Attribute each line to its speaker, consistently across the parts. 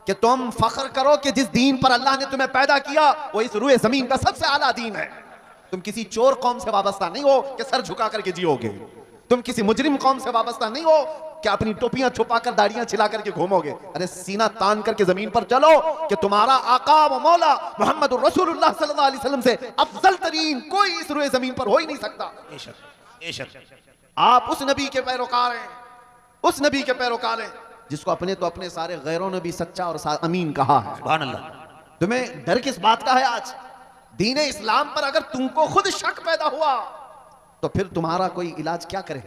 Speaker 1: कि तुम फख्र करो कि जिस दीन पर अल्लाह ने तुम्हें पैदा किया वो इस रूए जमीन का सबसे आला दीन है। तुम किसी चोर कौम से वाबस्ता नहीं हो कि सर झुका करके जियोगे। तुम किसी मुजरिम कौम से वाबस्ता नहीं हो कि अपनी टोपियां छुपाकर दाढ़ियां छिला करके घूमोगे। अरे सीना तान करके जमीन पर चलो कि तुम्हारा आका व मौला मोहम्मद रसूलुल्लाह सल्लल्लाहु अलैहि वसल्लम से अफजल तरीन कोई इस रूए जमीन पर हो ही नहीं सकता। आप उस नबी के पैरोकार हैं, उस नबी के पैरोकार हैं जिसको अपने तो अपने सारे गैरों ने भी सच्चा और अमीन कहा है। सुभान अल्लाह। तुम्हें डर किस बात का है? आज दीन इस्लाम पर अगर तुमको खुद शक पैदा हुआ तो फिर तुम्हारा कोई इलाज क्या करे?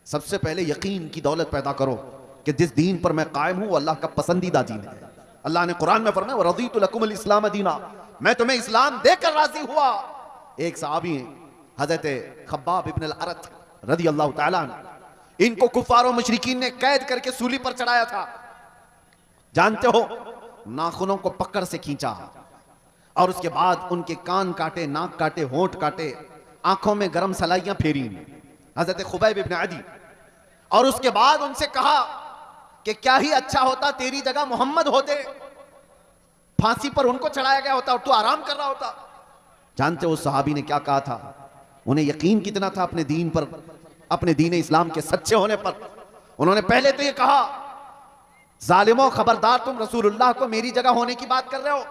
Speaker 1: सबसे पहले यकीन की दौलत पैदा करो कि जिस दीन पर मैं कायम हूं वो अल्लाह का पसंदीदा दीन है। अल्लाह ने कुरान में फरमाया वरदीतु लकुमुल इस्लाम दीना, मैं तुम्हें इस्लाम देकर राजी हुआ। एक सहाबी हैं हजरत खब्बाब इब्न अल-अरत रदी अल्लाह तआला अन्हु, इनको कुफार और मुशरिकीन ने कैद करके सूली पर चढ़ाया था। जानते हो, नाखूनों को पकड़ से खींचा और उसके बाद उनके कान काटे, नाक काटे, होंठ काटे, आंखों में गरम सलाइयां फेरी हजरत खुबैब इब्न अदी, और उसके बाद उनसे कहा कि क्या ही अच्छा होता तेरी जगह मोहम्मद होते, फांसी पर उनको चढ़ाया गया होता और तू आराम कर रहा होता। जानते हो उस सहाबी ने क्या कहा था? उन्हें यकीन कितना था अपने दीन पर, अपने दीन इस्लाम के सच्चे होने पर। उन्होंने पहले तो ये कहा जालिमों खबरदार, तुम रसूलुल्लाह को मेरी जगह होने की बात कर रहे हो।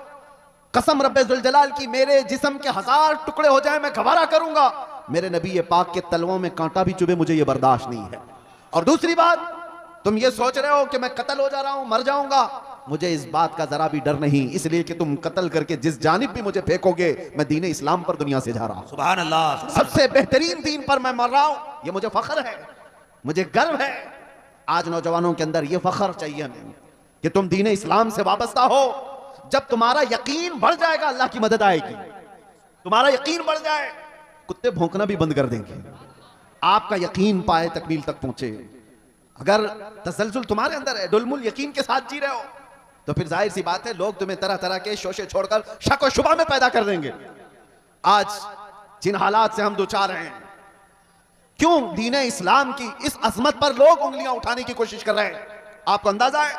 Speaker 1: कसम रब्बे जुल जलाल की, मेरे जिस्म के 1000 टुकड़े हो जाए मैं गवारा करूंगा, मेरे नबी पाक के तलवों में कांटा भी चुभे मुझे ये बर्दाश्त नहीं है। और दूसरी बात, तुम ये सोच रहे हो कि मैं कत्ल हो जा रहा हूं, मर जाऊंगा, मुझे इस बात का जरा भी डर नहीं, इसलिए कि तुम कत्ल करके जिस जानिब भी मुझे फेंकोगे मैं दीन इस्लाम पर दुनिया से जा रहा हूं। सुभान अल्लाह। सबसे बेहतरीन दीन पर मैं मर रहा हूं, ये मुझे फख्र है, मुझे गर्व है। आज नौजवानों के अंदर ये फख्र चाहिए हमें कि तुम दीन इस्लाम से वाबस्ता हो। जब तुम्हारा यकीन बढ़ जाएगा अल्लाह की मदद आएगी। तुम्हारा यकीन बढ़ जाए, कुत्ते भौंकना भी बंद कर देंगे। आपका यकीन पाए तकमील तक पहुंचे। अगर तसलजुल तुम्हारे अंदर है, डुलमुल यकीन के साथ जी रहे हो, तो फिर जाहिर सी बात है लोग तुम्हें तरह तरह के शोशे छोड़कर शक और शुबा में पैदा कर देंगे। आज जिन हालात से हम दो चार हैं, क्यों दीन इस्लाम की इस अजमत पर लोग उंगलियां उठाने की कोशिश कर रहे हैं? आपको अंदाजा है?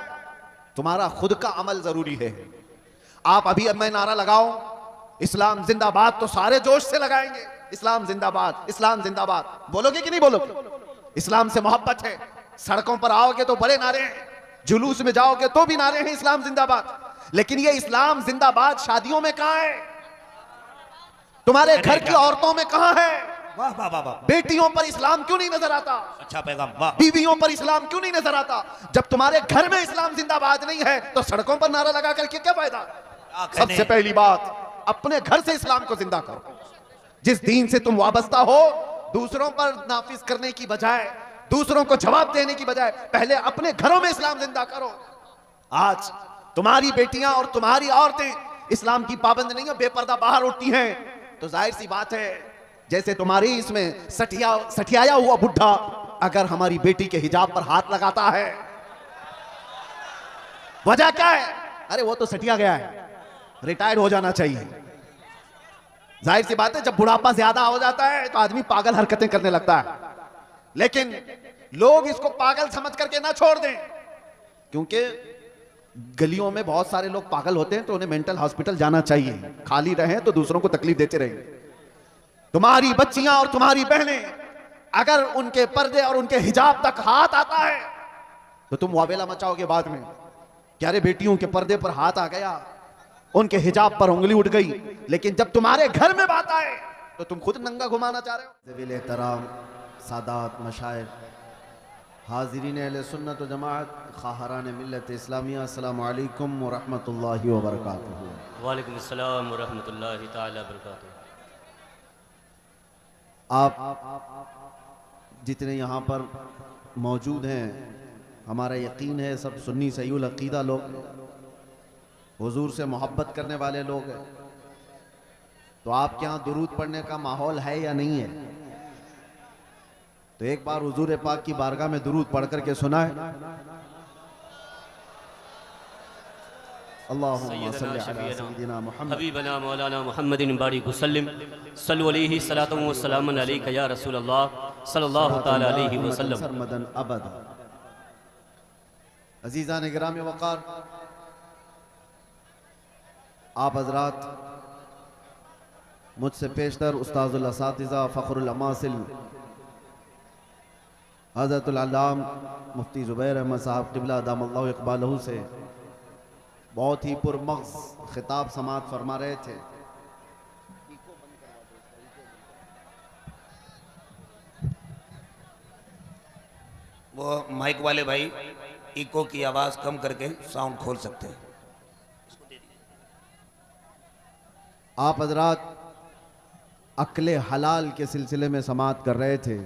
Speaker 1: तुम्हारा खुद का अमल जरूरी है। आप अभी अब मैं नारा लगाओ इस्लाम जिंदाबाद तो सारे जोश से लगाएंगे, इस्लाम जिंदाबाद, इस्लाम जिंदाबाद, बोलोगे कि नहीं बोलोगे? इस्लाम से मोहब्बत है, सड़कों पर आओगे तो बड़े नारे हैं, जुलूस में जाओगे तो भी नारे हैं इस्लाम जिंदाबाद। लेकिन ये इस्लाम जिंदाबाद शादियों में कहां है? तुम्हारे घर की औरतों में कहां है?
Speaker 2: वाह वाह वाह वाह।
Speaker 1: बेटियों पर इस्लाम क्यों नहीं नजर आता?
Speaker 2: अच्छा पैगाम, वाह।
Speaker 1: बीवियों पर इस्लाम क्यों नहीं नजर आता? जब तुम्हारे घर में इस्लाम जिंदाबाद नहीं है तो सड़कों पर नारा लगा करके क्या फायदा? सबसे पहली बात, अपने घर से इस्लाम को जिंदा करो। जिस दीन से तुम वाबस्ता हो, दूसरों पर नाफिज करने की बजाय, दूसरों को जवाब देने की बजाय पहले अपने घरों में इस्लाम जिंदा करो। आज तुम्हारी बेटियां और तुम्हारी औरतें इस्लाम की पाबंद नहीं है, बेपर्दा बाहर उठती हैं, तो जाहिर सी बात है जैसे तुम्हारी इसमें सठियाया हुआ बुढ़ा अगर हमारी बेटी के हिजाब पर हाथ लगाता है, वजह क्या है? अरे वो तो सटिया गया है, रिटायर्ड हो जाना चाहिए। जाहिर सी बात है जब बुढ़ापा ज्यादा हो जाता है तो आदमी पागल हरकतें करने लगता है। लेकिन लोग इसको पागल समझ करके ना छोड़ दें, क्योंकि गलियों में बहुत सारे लोग पागल होते हैं तो उन्हें मेंटल हॉस्पिटल जाना चाहिए। खाली रहें तो दूसरों को तकलीफ देते रहें। तुम्हारी बच्चियां और तुम्हारी बहनें अगर उनके पर्दे और उनके हिजाब तक हाथ आता है तो तुम वावेला मचाओगे बाद में, क्या रे बेटियों के पर्दे पर हाथ आ गया, उनके हिजाब पर उंगली उठ गई। लेकिन जब तुम्हारे घर में बात आए तो तुम खुद नंगा घुमाना चाह रहे हो। ज़वील एहतराम सादात मशाइख, हाज़रीन अहले सुन्नत व जमाअत, ख़ाहरान मिल्लत इस्लामिया, अस्सलामु अलैकुम व रहमतुल्लाहि व बरकातुहू।
Speaker 3: वालेकुम अस्सलाम व रहमतुल्लाहि ताला व बरकातुहू।
Speaker 1: आप जितने यहाँ पर मौजूद हैं, हमारा यकीन है सब सुन्नी सहीउल अक़ीदा लोग, हुजूर से मोहब्बत करने वाले लोग हैं। तो आपके यहाँ दुरूद पढ़ने का माहौल है या नहीं है? तो एक बार हुजूर पाक की बारगाह में दुरूद पढ़ करके सुनाए। अल्लाहुम्मा सल्ली अला सय्यिदिना मुहम्मद
Speaker 3: हबीबना मौलाना मुहम्मदिन बारिक वसल्लम सल्लल्लाहु अलैहि सलातु व सलामन अलैका या रसूल अल्लाह सल्लल्लाहु तआला अलैहि वसल्लम।
Speaker 1: सरमदन अबद। अजीज़ान गिरामी वक़ार, आप हजरात मुझसे पेशतर उस्ताजुल असातिज़ा फ़ख्रुल अमासिल हज़रतुल अल्लाम मुफ्ती ज़ुबैर अहमद साहब क़िबला दामल्लाहु इक़बालहू से बहुत ही पुरमग़ज़ ख़िताब समात फरमा रहे थे।
Speaker 2: वो माइक वाले भाई इको की आवाज कम करके साउंड खोल सकते हैं।
Speaker 1: आप हजरात अक्ले हलाल के सिलसिले में समात कर रहे थे।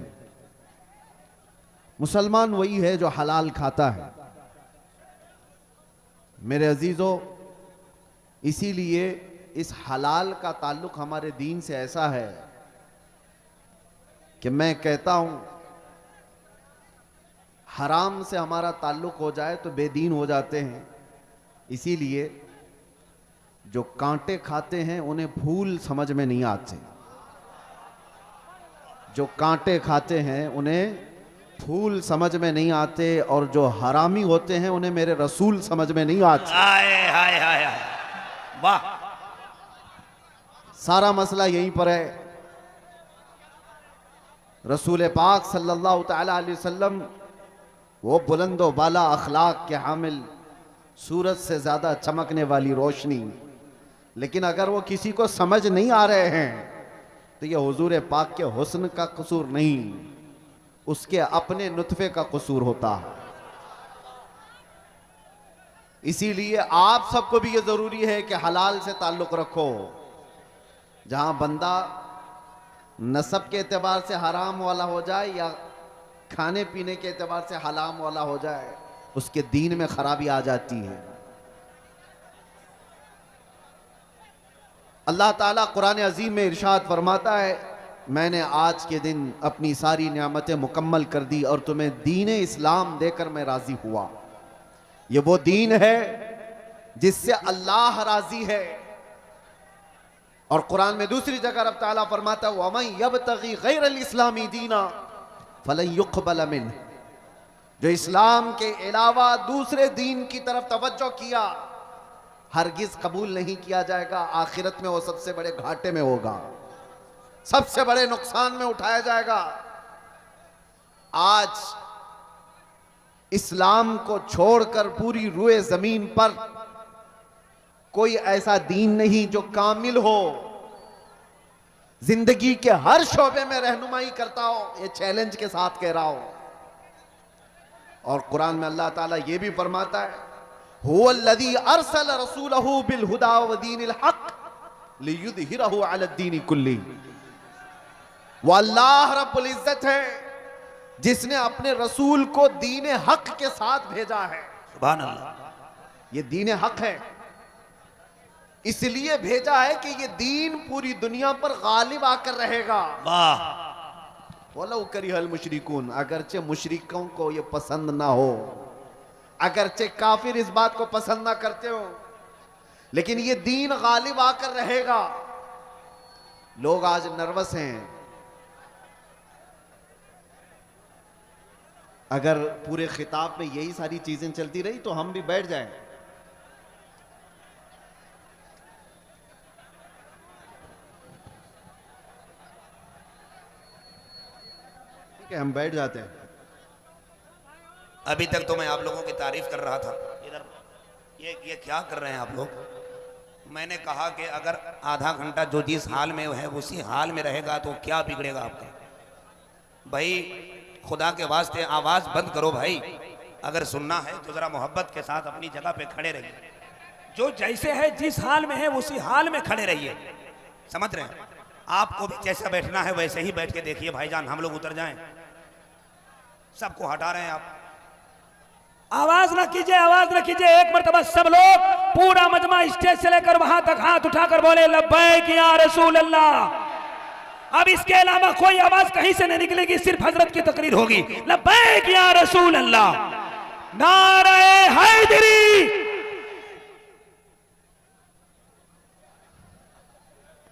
Speaker 1: मुसलमान वही है जो हलाल खाता है। मेरे अजीजों, इसीलिए इस हलाल का ताल्लुक हमारे दीन से ऐसा है कि मैं कहता हूं हराम से हमारा ताल्लुक हो जाए तो बेदीन हो जाते हैं। इसीलिए जो कांटे खाते हैं उन्हें फूल समझ में नहीं आते। जो कांटे खाते हैं उन्हें फूल समझ में नहीं आते, और जो हरामी होते हैं उन्हें मेरे रसूल समझ में नहीं आते।
Speaker 2: हाय हाय हाय हाय, वाह।
Speaker 1: सारा मसला यहीं पर है। रसूल पाक सल्लल्लाहु तआला अलैहि वसल्लम वो बुलंदो बाला अखलाक के हामिल, सूरज से ज्यादा चमकने वाली रोशनी, लेकिन अगर वो किसी को समझ नहीं आ रहे हैं तो ये हुजूर पाक के हुस्न का कसूर नहीं, उसके अपने नुतफे का कसूर होता है। इसीलिए आप सबको भी ये जरूरी है कि हलाल से ताल्लुक रखो। जहां बंदा नसब के एतबार से हराम वाला हो जाए या खाने पीने के एतबार से हलाम वाला हो जाए, उसके दीन में खराबी आ जाती है। अल्लाह ताला कुरान अजीम में इरशाद फरमाता है, मैंने आज के दिन अपनी सारी नियामतें मुकम्मल कर दी और तुम्हें दीन इस्लाम देकर मैं राजी हुआ। ये वो दीन है जिससे अल्लाह राजी है। और कुरान में दूसरी जगह रब ताला फरमाता है, वमन यब्तगी गैरल इस्लामी दीना फलन युक़बल मिन्ह, जो इस्लाम के अलावा दूसरे दीन की तरफ तवज्जो किया हरगिज कबूल नहीं किया जाएगा। आखिरत में वो सबसे बड़े घाटे में होगा, सबसे बड़े नुकसान में उठाया जाएगा। आज इस्लाम को छोड़कर पूरी रूए जमीन पर कोई ऐसा दीन नहीं जो कामिल हो, जिंदगी के हर शोबे में रहनुमाई करता हो। ये चैलेंज के साथ कह रहा हूं। और कुरान में अल्लाह ताला ये भी फरमाता है, हुवल्लज़ी अरसल रसूलहू बिल हुदा व दीनिल हक़ लियुज़हिरहू अला दीनि कुल्ली। वो अल्लाह रब्बुल इज्जत है जिसने अपने रसूल को दीन हक के साथ भेजा है।
Speaker 2: सुभान अल्लाह।
Speaker 1: ये दीन हक है, इसलिए भेजा है कि ये दीन पूरी दुनिया पर गालिब आकर रहेगा।
Speaker 2: वाह।
Speaker 1: वलौ करिहल मुशरिकून, अगरचे मुशरिकों को ये पसंद ना हो, अगरचे काफिर इस बात को पसंद ना करते हो, लेकिन ये दीन गालिब आकर रहेगा। लोग आज नर्वस हैं। अगर पूरे खिताब में यही सारी चीजें चलती रही तो हम भी बैठ जाएं। ठीक है, हम बैठ जाते हैं।
Speaker 2: अभी तक तो मैं आप लोगों की तारीफ कर रहा था। इधर ये क्या कर रहे हैं आप लोग? मैंने कहा कि अगर आधा घंटा जो जिस हाल में है उसी हाल में रहेगा तो क्या बिगड़ेगा आपका? भाई खुदा के वास्ते आवाज बंद करो भाई। अगर सुनना है तो जरा मोहब्बत के साथ अपनी जगह पे खड़े रहिए। जो जैसे है जिस हाल में है उसी हाल में खड़े रहिए। समझ रहे हैं? आपको भी जैसा बैठना है वैसे ही बैठ के देखिए भाईजान। हम लोग उतर जाएं, सबको हटा रहे हैं आप।
Speaker 4: आवाज ना कीजिए, आवाज ना कीजिए। एक मरतबा सब लोग, पूरा मजमा स्टेज से लेकर वहां तक हाथ उठाकर बोले लब्बैक या रसूल अल्लाह। अब इसके अलावा कोई आवाज कहीं से नहीं निकलेगी, सिर्फ हजरत की तकरीर होगी। लब्बैक या रसूल अल्लाह, नारे हैदरी।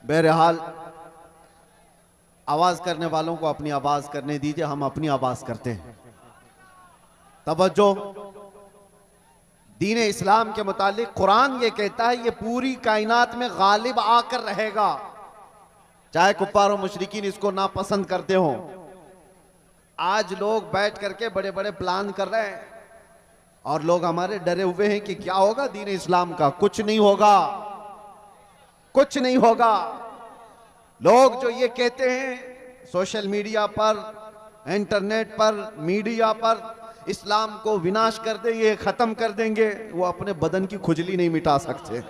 Speaker 1: बहरहाल आवाज करने वालों को अपनी आवाज करने दीजिए, हम अपनी आवाज करते हैं। तवज्जो, दीन इस्लाम के मुतालिक कुरान ये कहता है ये पूरी कायनात में गालिब आकर रहेगा, चाहे कुफ्फार और मुशरिकीन इसको नापसंद करते हो। आज लोग बैठ करके बड़े बड़े प्लान कर रहे हैं और लोग हमारे डरे हुए हैं कि क्या होगा दीन इस्लाम का। कुछ नहीं होगा, कुछ नहीं होगा। लोग जो ये कहते हैं सोशल मीडिया पर, इंटरनेट पर, मीडिया पर इस्लाम को विनाश कर देंगे, खत्म कर देंगे, वो अपने बदन की खुजली नहीं मिटा सकते।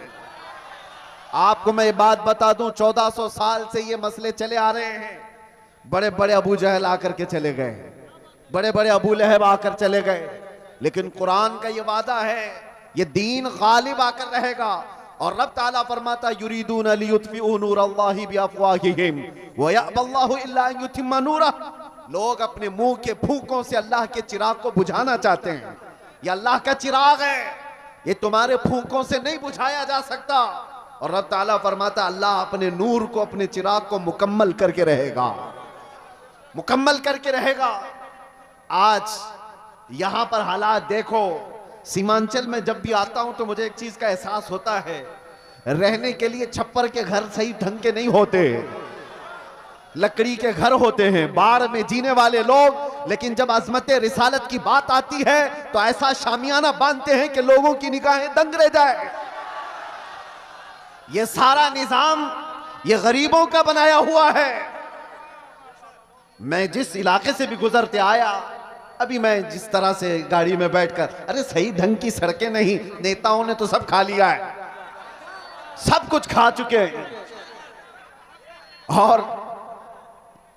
Speaker 1: आपको मैं ये बात बता दूं, 1400 साल से ये मसले चले आ रहे हैं। बड़े बड़े अबू जहल आकर के चले गए, बड़े बड़े अबू लहब आकर चले गए, लेकिन कुरान का ये वादा है ये दीन गालिब आकर रहेगा। और रब ताला फरमाता युरीदून लियुत्फिऊ नूरल्लाहि बिअफ़वाहिहिम व यअबल्लाहु इल्ला अन युतिम्मा नूरह। लोग अपने मुंह के फूंकों से अल्लाह के चिराग को बुझाना चाहते हैं। ये अल्लाह का चिराग है, ये तुम्हारे फूंकों से नहीं बुझाया जा सकता। और रब ताला फरमाता अल्लाह अपने नूर को, अपने चिराग को मुकम्मल करके रहेगा, मुकम्मल करके रहेगा। आज यहां पर हालात देखो, सीमांचल में जब भी आता हूं तो मुझे एक चीज का एहसास होता है, रहने के लिए छप्पर के घर सही ढंग के नहीं होते, लकड़ी के घर होते हैं, बाढ़ में जीने वाले लोग। लेकिन जब अजमत रिसालत की बात आती है तो ऐसा शामियाना बांधते हैं कि लोगों की निगाहें दंग रह जाए। ये सारा निजाम ये गरीबों का बनाया हुआ है। मैं जिस इलाके से भी गुजरते आया, अभी मैं जिस तरह से गाड़ी में बैठकर, अरे सही ढंग की सड़कें नहीं, नेताओं ने तो सब खा लिया है, सब कुछ खा चुके हैं और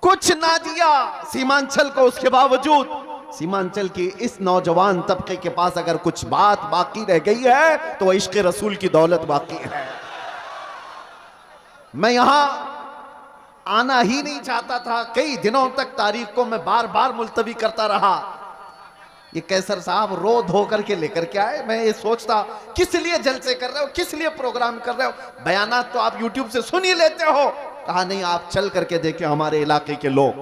Speaker 1: कुछ ना दिया सीमांचल को। उसके बावजूद सीमांचल की इस नौजवान तबके के पास अगर कुछ बात बाकी रह गई है तो वह इश्क़ रसूल की दौलत बाकी है। मैं यहां आना ही नहीं चाहता था, कई दिनों तक तारीख को मैं बार बार मुलतवी करता रहा। ये कैसर साहब रो धो करके लेकर के आए, मैं ये सोचता किस लिए जलसे कर रहे हो, किस लिए प्रोग्राम कर रहे हो, बयानात तो आप यूट्यूब से सुन ही लेते हो। कहा नहीं, आप चल करके देखें हमारे इलाके के लोग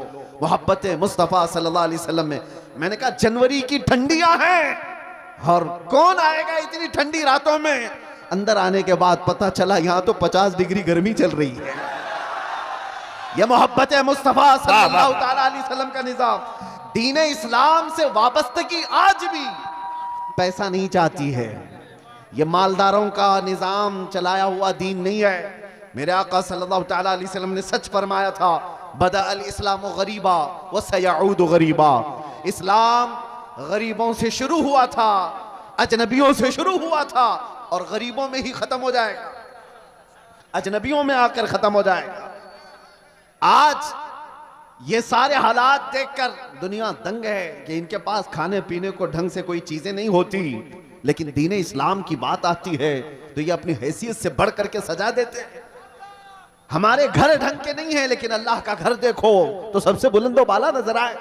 Speaker 1: मोहब्बत मुस्तफ़ा सल्लल्लाहु अलैहि वसल्लम में। मैंने कहा जनवरी की ठंडियां हैं और कौन आएगा इतनी ठंडी रातों में। अंदर आने के बाद पता चला यहां तो 50 डिग्री गर्मी चल रही है। यह मोहब्बत मुस्तफ़ा सल्लल्लाहु अलैहि वसल्लम का निजाम। दीन इस्लाम से वाबस्तगी आज भी पैसा नहीं चाहती है। यह मालदारों का निजाम चलाया हुआ दीन नहीं है। मेरे आका सल्लल्लाहु अलैहि वसल्लम ने सच फरमाया था, बदा अल इस्लाम गरीबा व सयऊद गरीबा। इस्लाम गरीबों से शुरू हुआ था, अजनबियों से शुरू हुआ था और गरीबों में ही खत्म हो जाएगा, अजनबियों में आकर खत्म हो जाएगा। आज ये सारे हालात देखकर दुनिया दंग है कि इनके पास खाने पीने को ढंग से कोई चीजें नहीं होती, लेकिन दीन इस्लाम की बात आती है तो ये अपनी हैसियत से बढ़ करके सजा देते हैं। हमारे घर ढंग के नहीं है, लेकिन अल्लाह का घर देखो तो सबसे बुलंदो बाला नजर आए।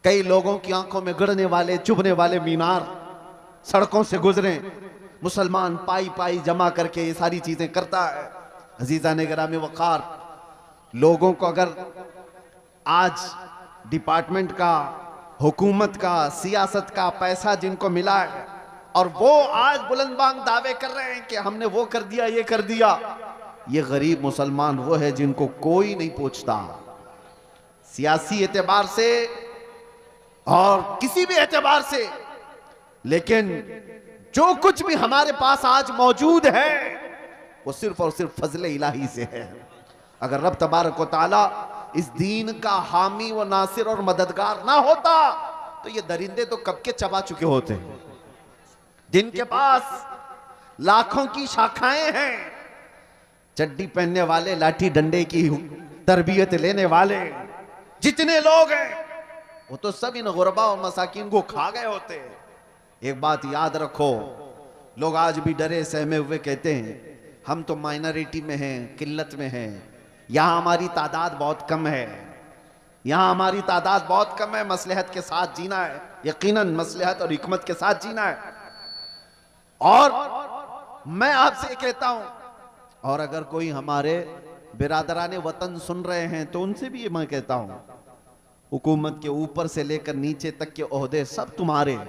Speaker 1: कई लोगों की आंखों में गड़ने वाले, चुभने वाले मीनार सड़कों से गुजरे, मुसलमान पाई पाई जमा करके ये सारी चीजें करता है। अजीजा ने गिरामी वक़ार, लोगों को अगर आज डिपार्टमेंट का, हुकूमत का, सियासत का पैसा जिनको मिला है और वो आज बुलंदबांग दावे कर रहे हैं कि हमने वो कर दिया, ये कर दिया, ये गरीब मुसलमान वो है जिनको कोई नहीं पूछता, सियासी एतबार से और किसी भी एतबार से। लेकिन जो कुछ भी हमारे पास आज मौजूद है वो सिर्फ और सिर्फ फजले इलाही से है। अगर रब तबारक व तआला इस दीन का हामी व नासिर और मददगार ना होता तो ये दरिंदे तो कब के चबा चुके होते। जिनके पास लाखों की शाखाएं हैं, चड्डी पहनने वाले, लाठी डंडे की तरबियत लेने वाले जितने लोग हैं वो तो सब इन गुरबा और मसाकिन को खा गए होते। एक बात याद रखो, लोग आज भी डरे सहमे हुए कहते हैं हम तो माइनॉरिटी में हैं, किल्लत में हैं, यहाँ हमारी तादाद बहुत कम है, यहाँ हमारी तादाद बहुत कम है, मसलहत के साथ जीना है, यकीनन मसलहत और हिकमत के साथ जीना है। और मैं आपसे कहता हूं, और अगर कोई हमारे बिरादराने वतन सुन रहे हैं तो उनसे भी मैं कहता हूं, हुकूमत के ऊपर से लेकर नीचे तक के ओहदे सब तुम्हारे,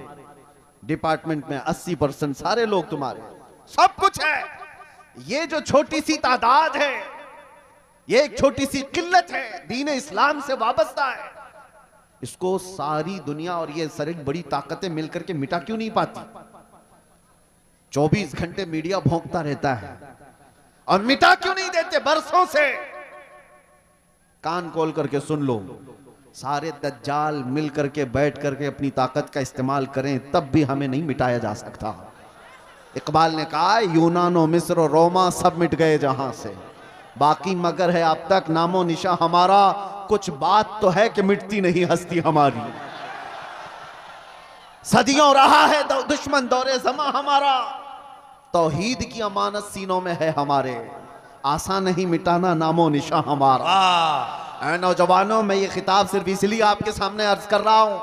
Speaker 1: डिपार्टमेंट में 80% सारे लोग तुम्हारे, सब कुछ है। ये जो छोटी सी तादाद है, ये एक छोटी सी किल्लत है, दीन इस्लाम से वाबस्ता है, इसको सारी दुनिया और ये सारी बड़ी ताकतें मिलकर के मिटा क्यों नहीं पाती? 24 घंटे मीडिया भौंकता रहता है और मिटा क्यों नहीं देते? बरसों से कान खोल करके सुन लो, सारे दज्जाल मिल करके बैठ करके अपनी ताकत का इस्तेमाल करें तब भी हमें नहीं मिटाया जा सकता। इकबाल ने कहा यूनानो मिस्र और रोमा सब मिट गए जहां से, बाकी मगर है अब तक नामो निशा हमारा, कुछ बात तो है कि मिटती नहीं हस्ती हमारी। सदियों रहा है दुश्मन दौरे जमा हमारा, तौहीद की अमानत सीनों में है हमारे, आसान नहीं मिटाना नामो निशा हमारा। ऐ नौजवानों, मैं ये खिताब सिर्फ इसलिए आपके सामने अर्ज कर रहा हूं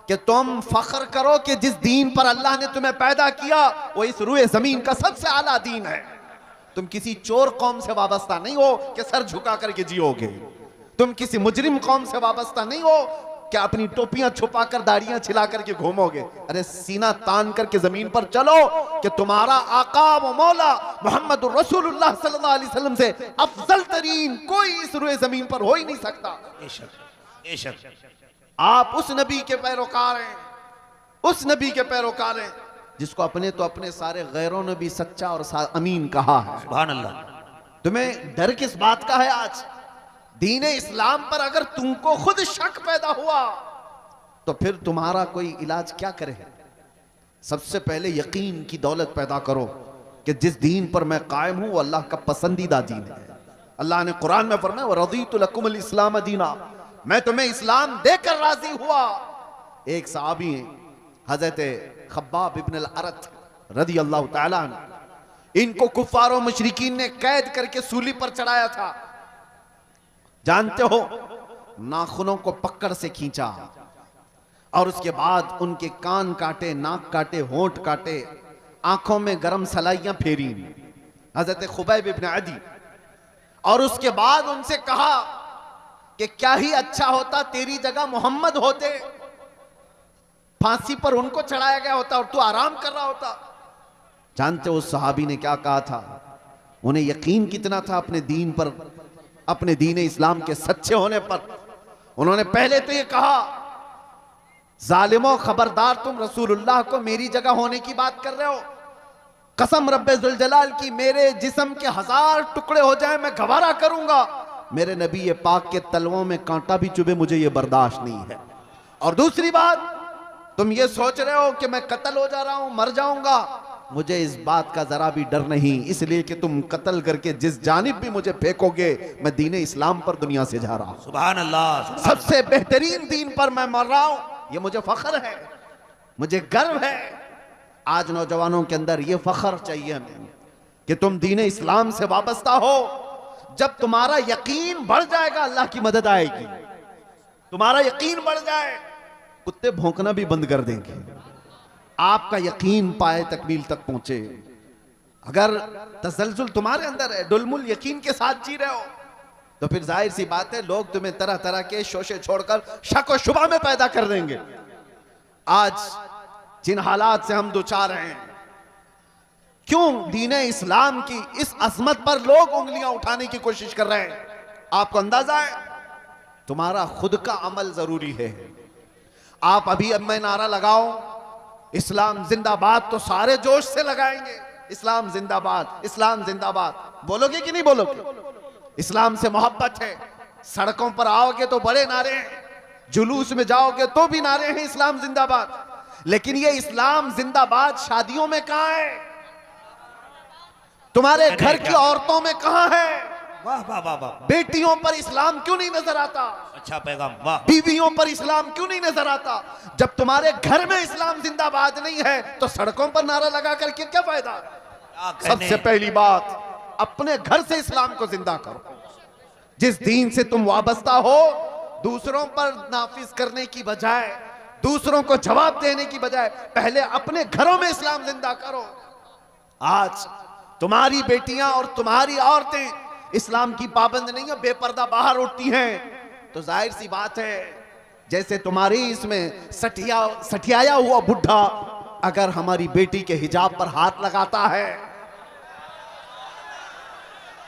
Speaker 1: कि तुम फख्र करो कि जिस दीन पर अल्लाह ने तुम्हें पैदा किया वो इस रूए जमीन का सबसे आला दीन है। तुम किसी चोर कौम से वाबस्ता नहीं हो कि सर झुका करके जियोगे, तुम किसी मुजरिम कौम से वाबस्ता नहीं हो क्या अपनी टोपियां छुपाकर दाढ़ियां छिला करके घूमोगे। अरे सीना तान करके जमीन पर चलो कि तुम्हारा आका व मौला मोहम्मद रसूलुल्लाह सल्लल्लाहु अलैहि वसल्लम से अफजल तरीन कोई इस रुए जमीन पर हो ही नहीं सकता। आप उस नबी के पैरोकार हैं, उस नबी के पैरोकार हैं जिसको अपने तो अपने सारे गैरों ने भी सच्चा और अमीन कहा है। सुभान अल्लाह। तुम्हें डर किस बात का है? आज दीन इस्लाम पर अगर तुमको खुद शक पैदा हुआ तो फिर तुम्हारा कोई इलाज क्या करे? सबसे पहले यकीन की दौलत पैदा करो कि जिस दीन पर मैं कायम हूं वो अल्लाह का पसंदीदा दीन है। अल्लाह ने कुरान में फरमाया वरदीतु लकुमुल इस्लाम दीना, मैं तुम्हें इस्लाम देकर राजी हुआ। एक सहाबी हैं हजरत खब्बाब इब्न अल-अरत रदी अल्लाह तआला अन्हु, इनको कुफ्फार और मुशरिकीन ने कैद करके सूली पर चढ़ाया था। जानते हो, नाखूनों को पकड़ से खींचा और उसके बाद उनके कान काटे, नाक काटे, होंठ काटे, आंखों में गरम सलाइयां फेरी हजरत खुबैब इब्न अदी, और उसके बाद उनसे कहा कि क्या ही अच्छा होता तेरी जगह मोहम्मद होते, फांसी पर उनको चढ़ाया गया होता और तू आराम कर रहा होता। जानते हो उस सहाबी ने क्या कहा था? उन्हें यकीन कितना था अपने दीन पर, अपने दीन इस्लाम के सच्चे होने पर। उन्होंने पहले तो ये कहा जालिमों खबरदार, तुम रसूलुल्लाह को मेरी जगह होने की बात कर रहे हो, कसम रब्बे जुल जलाल की मेरे जिस्म के 1000 टुकड़े हो जाए मैं गवारा करूंगा, मेरे नबी ये पाक के तलवों में कांटा भी चुभे मुझे ये बर्दाश्त नहीं है। और दूसरी बात, तुम ये सोच रहे हो कि मैं कत्ल हो जा रहा हूं, मर जाऊंगा, मुझे इस बात का जरा भी डर नहीं, इसलिए कि तुम कत्ल करके जिस जानिब भी मुझे फेंकोगे मैं दीन इस्लाम पर दुनिया से जा रहा हूं। सुभान अल्लाह। सबसे बेहतरीन दीन पर मैं मर रहा हूं, ये मुझे फख्र है, मुझे गर्व है। आज नौजवानों के अंदर ये फख्र चाहिए हमें कि तुम दीन इस्लाम से वाबस्ता हो। जब तुम्हारा यकीन बढ़ जाएगा अल्लाह की मदद आएगी। तुम्हारा यकीन बढ़ जाए कुत्ते भौंकना भी बंद कर देंगे, आपका यकीन पाए तकमील तक पहुंचे। अगर तसलसल तुम्हारे अंदर है, डुलमुल यकीन के साथ जी रहे हो, तो फिर जाहिर सी बात है लोग तुम्हें तरह तरह के शोशे छोड़कर शक और शुबा में पैदा कर देंगे। आज जिन हालात से हम दुचार हैं, क्यों दीन इस्लाम की इस अजमत पर लोग उंगलियां उठाने की कोशिश कर रहे हैं? आपको अंदाजा है? तुम्हारा खुद का अमल जरूरी है। आप अभी अब मैं नारा लगाओ इस्लाम जिंदाबाद तो सारे जोश से लगाएंगे, इस्लाम जिंदाबाद, इस्लाम जिंदाबाद, बोलोगे कि नहीं बोलोगे? इस्लाम से मोहब्बत है, सड़कों पर आओगे तो बड़े नारे हैं, जुलूस में जाओगे तो भी नारे हैं इस्लाम जिंदाबाद। लेकिन ये इस्लाम जिंदाबाद शादियों में कहां है? तुम्हारे घर की औरतों में कहां है?
Speaker 2: वाह वाह वाह वाह।
Speaker 1: बेटियों पर इस्लाम क्यों नहीं नजर आता?
Speaker 2: अच्छा पैगाम, वाह।
Speaker 1: बीवियों पर इस्लाम क्यों नहीं नजर आता? जब तुम्हारे घर में इस्लाम जिंदाबाद नहीं है तो सड़कों पर नारा लगा करके क्या फायदा? सबसे पहली बात, अपने घर से इस्लाम को जिंदा करो। जिस दीन से तुम वाबस्ता हो, दूसरों पर नाफिज करने की बजाय, दूसरों को जवाब देने की बजाय पहले अपने घरों में इस्लाम जिंदा करो। आज तुम्हारी बेटियां और तुम्हारी औरतें इस्लाम की पाबंद नहीं है, बेपर्दा बाहर उठती हैं, तो जाहिर सी बात है जैसे तुम्हारी इसमें सठियाया हुआ बुढ़ा अगर हमारी बेटी के हिजाब पर हाथ लगाता है,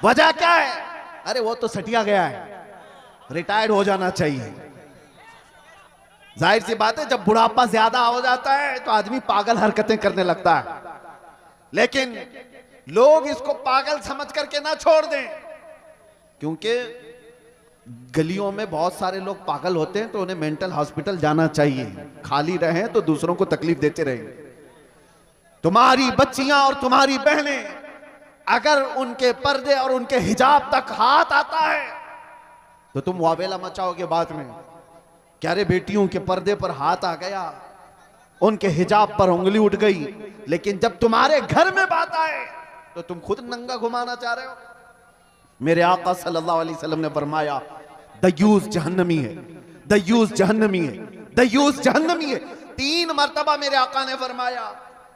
Speaker 1: वजह क्या है? अरे वो तो सटिया गया है, रिटायर्ड हो जाना चाहिए। जाहिर सी बात है, जब बुढ़ापा ज्यादा हो जाता है तो आदमी पागल हरकतें करने लगता है। लेकिन लोग इसको पागल समझ करके ना छोड़ दें, क्योंकि गलियों में बहुत सारे लोग पागल होते हैं, तो उन्हें मेंटल हॉस्पिटल जाना चाहिए। खाली रहें तो दूसरों को तकलीफ देते रहें। तुम्हारी बच्चियां और तुम्हारी बहनें अगर उनके पर्दे और उनके हिजाब तक हाथ आता है तो तुम वावेला मचाओगे बाद में। क्या रे बेटियों के पर्दे पर हाथ आ गया, उनके हिजाब पर उंगली उठ गई, लेकिन जब तुम्हारे घर में बात आए तो तुम खुद नंगा घुमाना चाह रहे हो। मेरे आका सल्लल्लाहु अलैहि वसल्लम ने फरमाया, दयूस जहन्नमी है, दयूस जहन्नमी है, दयूस जहन्नमी है। 3 मर्तबा मेरे आका ने फरमाया।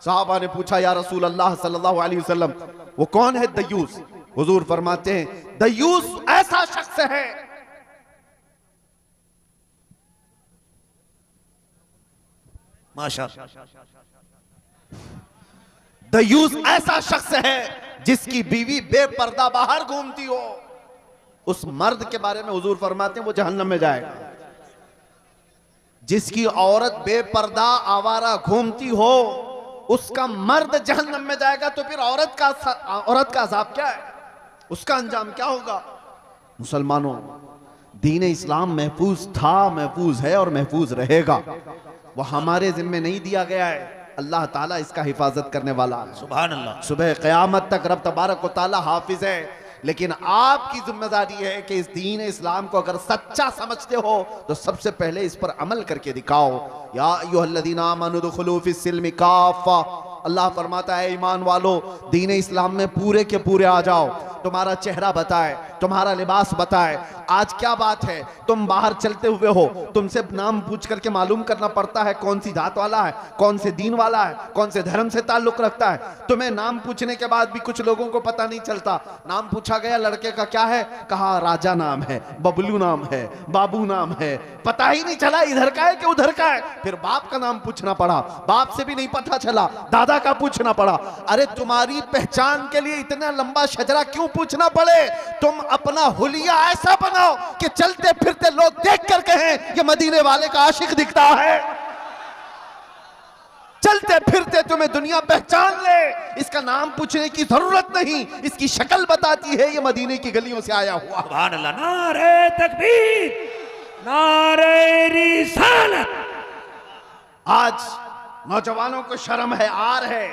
Speaker 1: साहबा ने पूछा, या रसूल अल्लाह सल्लल्लाहु अलैहि वसल्लम, वो कौन है दयूस? हुजूर फरमाते हैं, दयूस ऐसा शख्स है
Speaker 2: माशाअल्लाह,
Speaker 1: दयूस ऐसा शख्स है जिसकी बीवी बेपर्दा बाहर घूमती हो। उस मर्द के बारे में हुजूर फरमाते हैं वो जहन्नम में जाएगा। जिसकी औरत बेपर्दा आवारा घूमती हो, उसका मर्द जहन्नम में जाएगा। तो फिर औरत का अज़ाब क्या है, उसका अंजाम क्या होगा? मुसलमानों, दीन इस्लाम महफूज था, महफूज है और महफूज रहेगा। वो हमारे जिम्मे नहीं दिया गया है, अल्लाह ताला इसका हिफाजत करने वाला है।
Speaker 2: सुभान अल्लाह।
Speaker 1: सुबह क़यामत तक रब तबारक व तआला हाफिज है। लेकिन आपकी जिम्मेदारी है कि इस दीन इस्लाम को अगर सच्चा समझते हो तो सबसे पहले इस पर अमल करके दिखाओ। या अय्युहल्लज़ीना आमनू दुखुलू फिस्सिल्मि काफ़ा, अल्लाह फरमाता है ईमान वालो, दीन इस्लाम में पूरे के पूरे आ जाओ। तुम्हारा चेहरा बताए, तुम्हारा लिबास बताए। आज क्या बात है, तुम बाहर चलते हुए हो, तुमसे नाम पूछ करके मालूम करना पड़ता है कौन सी जात वाला है, कौन से दीन वाला है, कौन से धर्म से ताल्लुक रखता है। तुम्हें नाम पूछने के बाद भी कुछ लोगों को पता नहीं चलता। नाम पूछा गया, लड़के का क्या है, कहा राजा नाम है, बबलू नाम है, बाबू नाम है, पता ही नहीं चला इधर का है कि उधर का है। फिर बाप का नाम पूछना पड़ा, बाप से भी नहीं पता चला, दादा का पूछना पड़ा। अरे तुम्हारी पहचान के लिए इतना लंबा शजरा क्यों पूछना पड़े? तुम अपना हुलिया ऐसा बनाओ कि चलते फिरते लोग देख कर कहें ये मदीने वाले का आशिक दिखता है। चलते फिरते तुम्हें दुनिया पहचान ले, इसका नाम पूछने की जरूरत नहीं, इसकी शक्ल बताती है ये मदीने की गलियों से आया हुआ।
Speaker 2: सुभान अल्लाह।
Speaker 4: नारे तकबीर, नारे रिसालत।
Speaker 1: आज नौजवानों को शर्म है, आर है।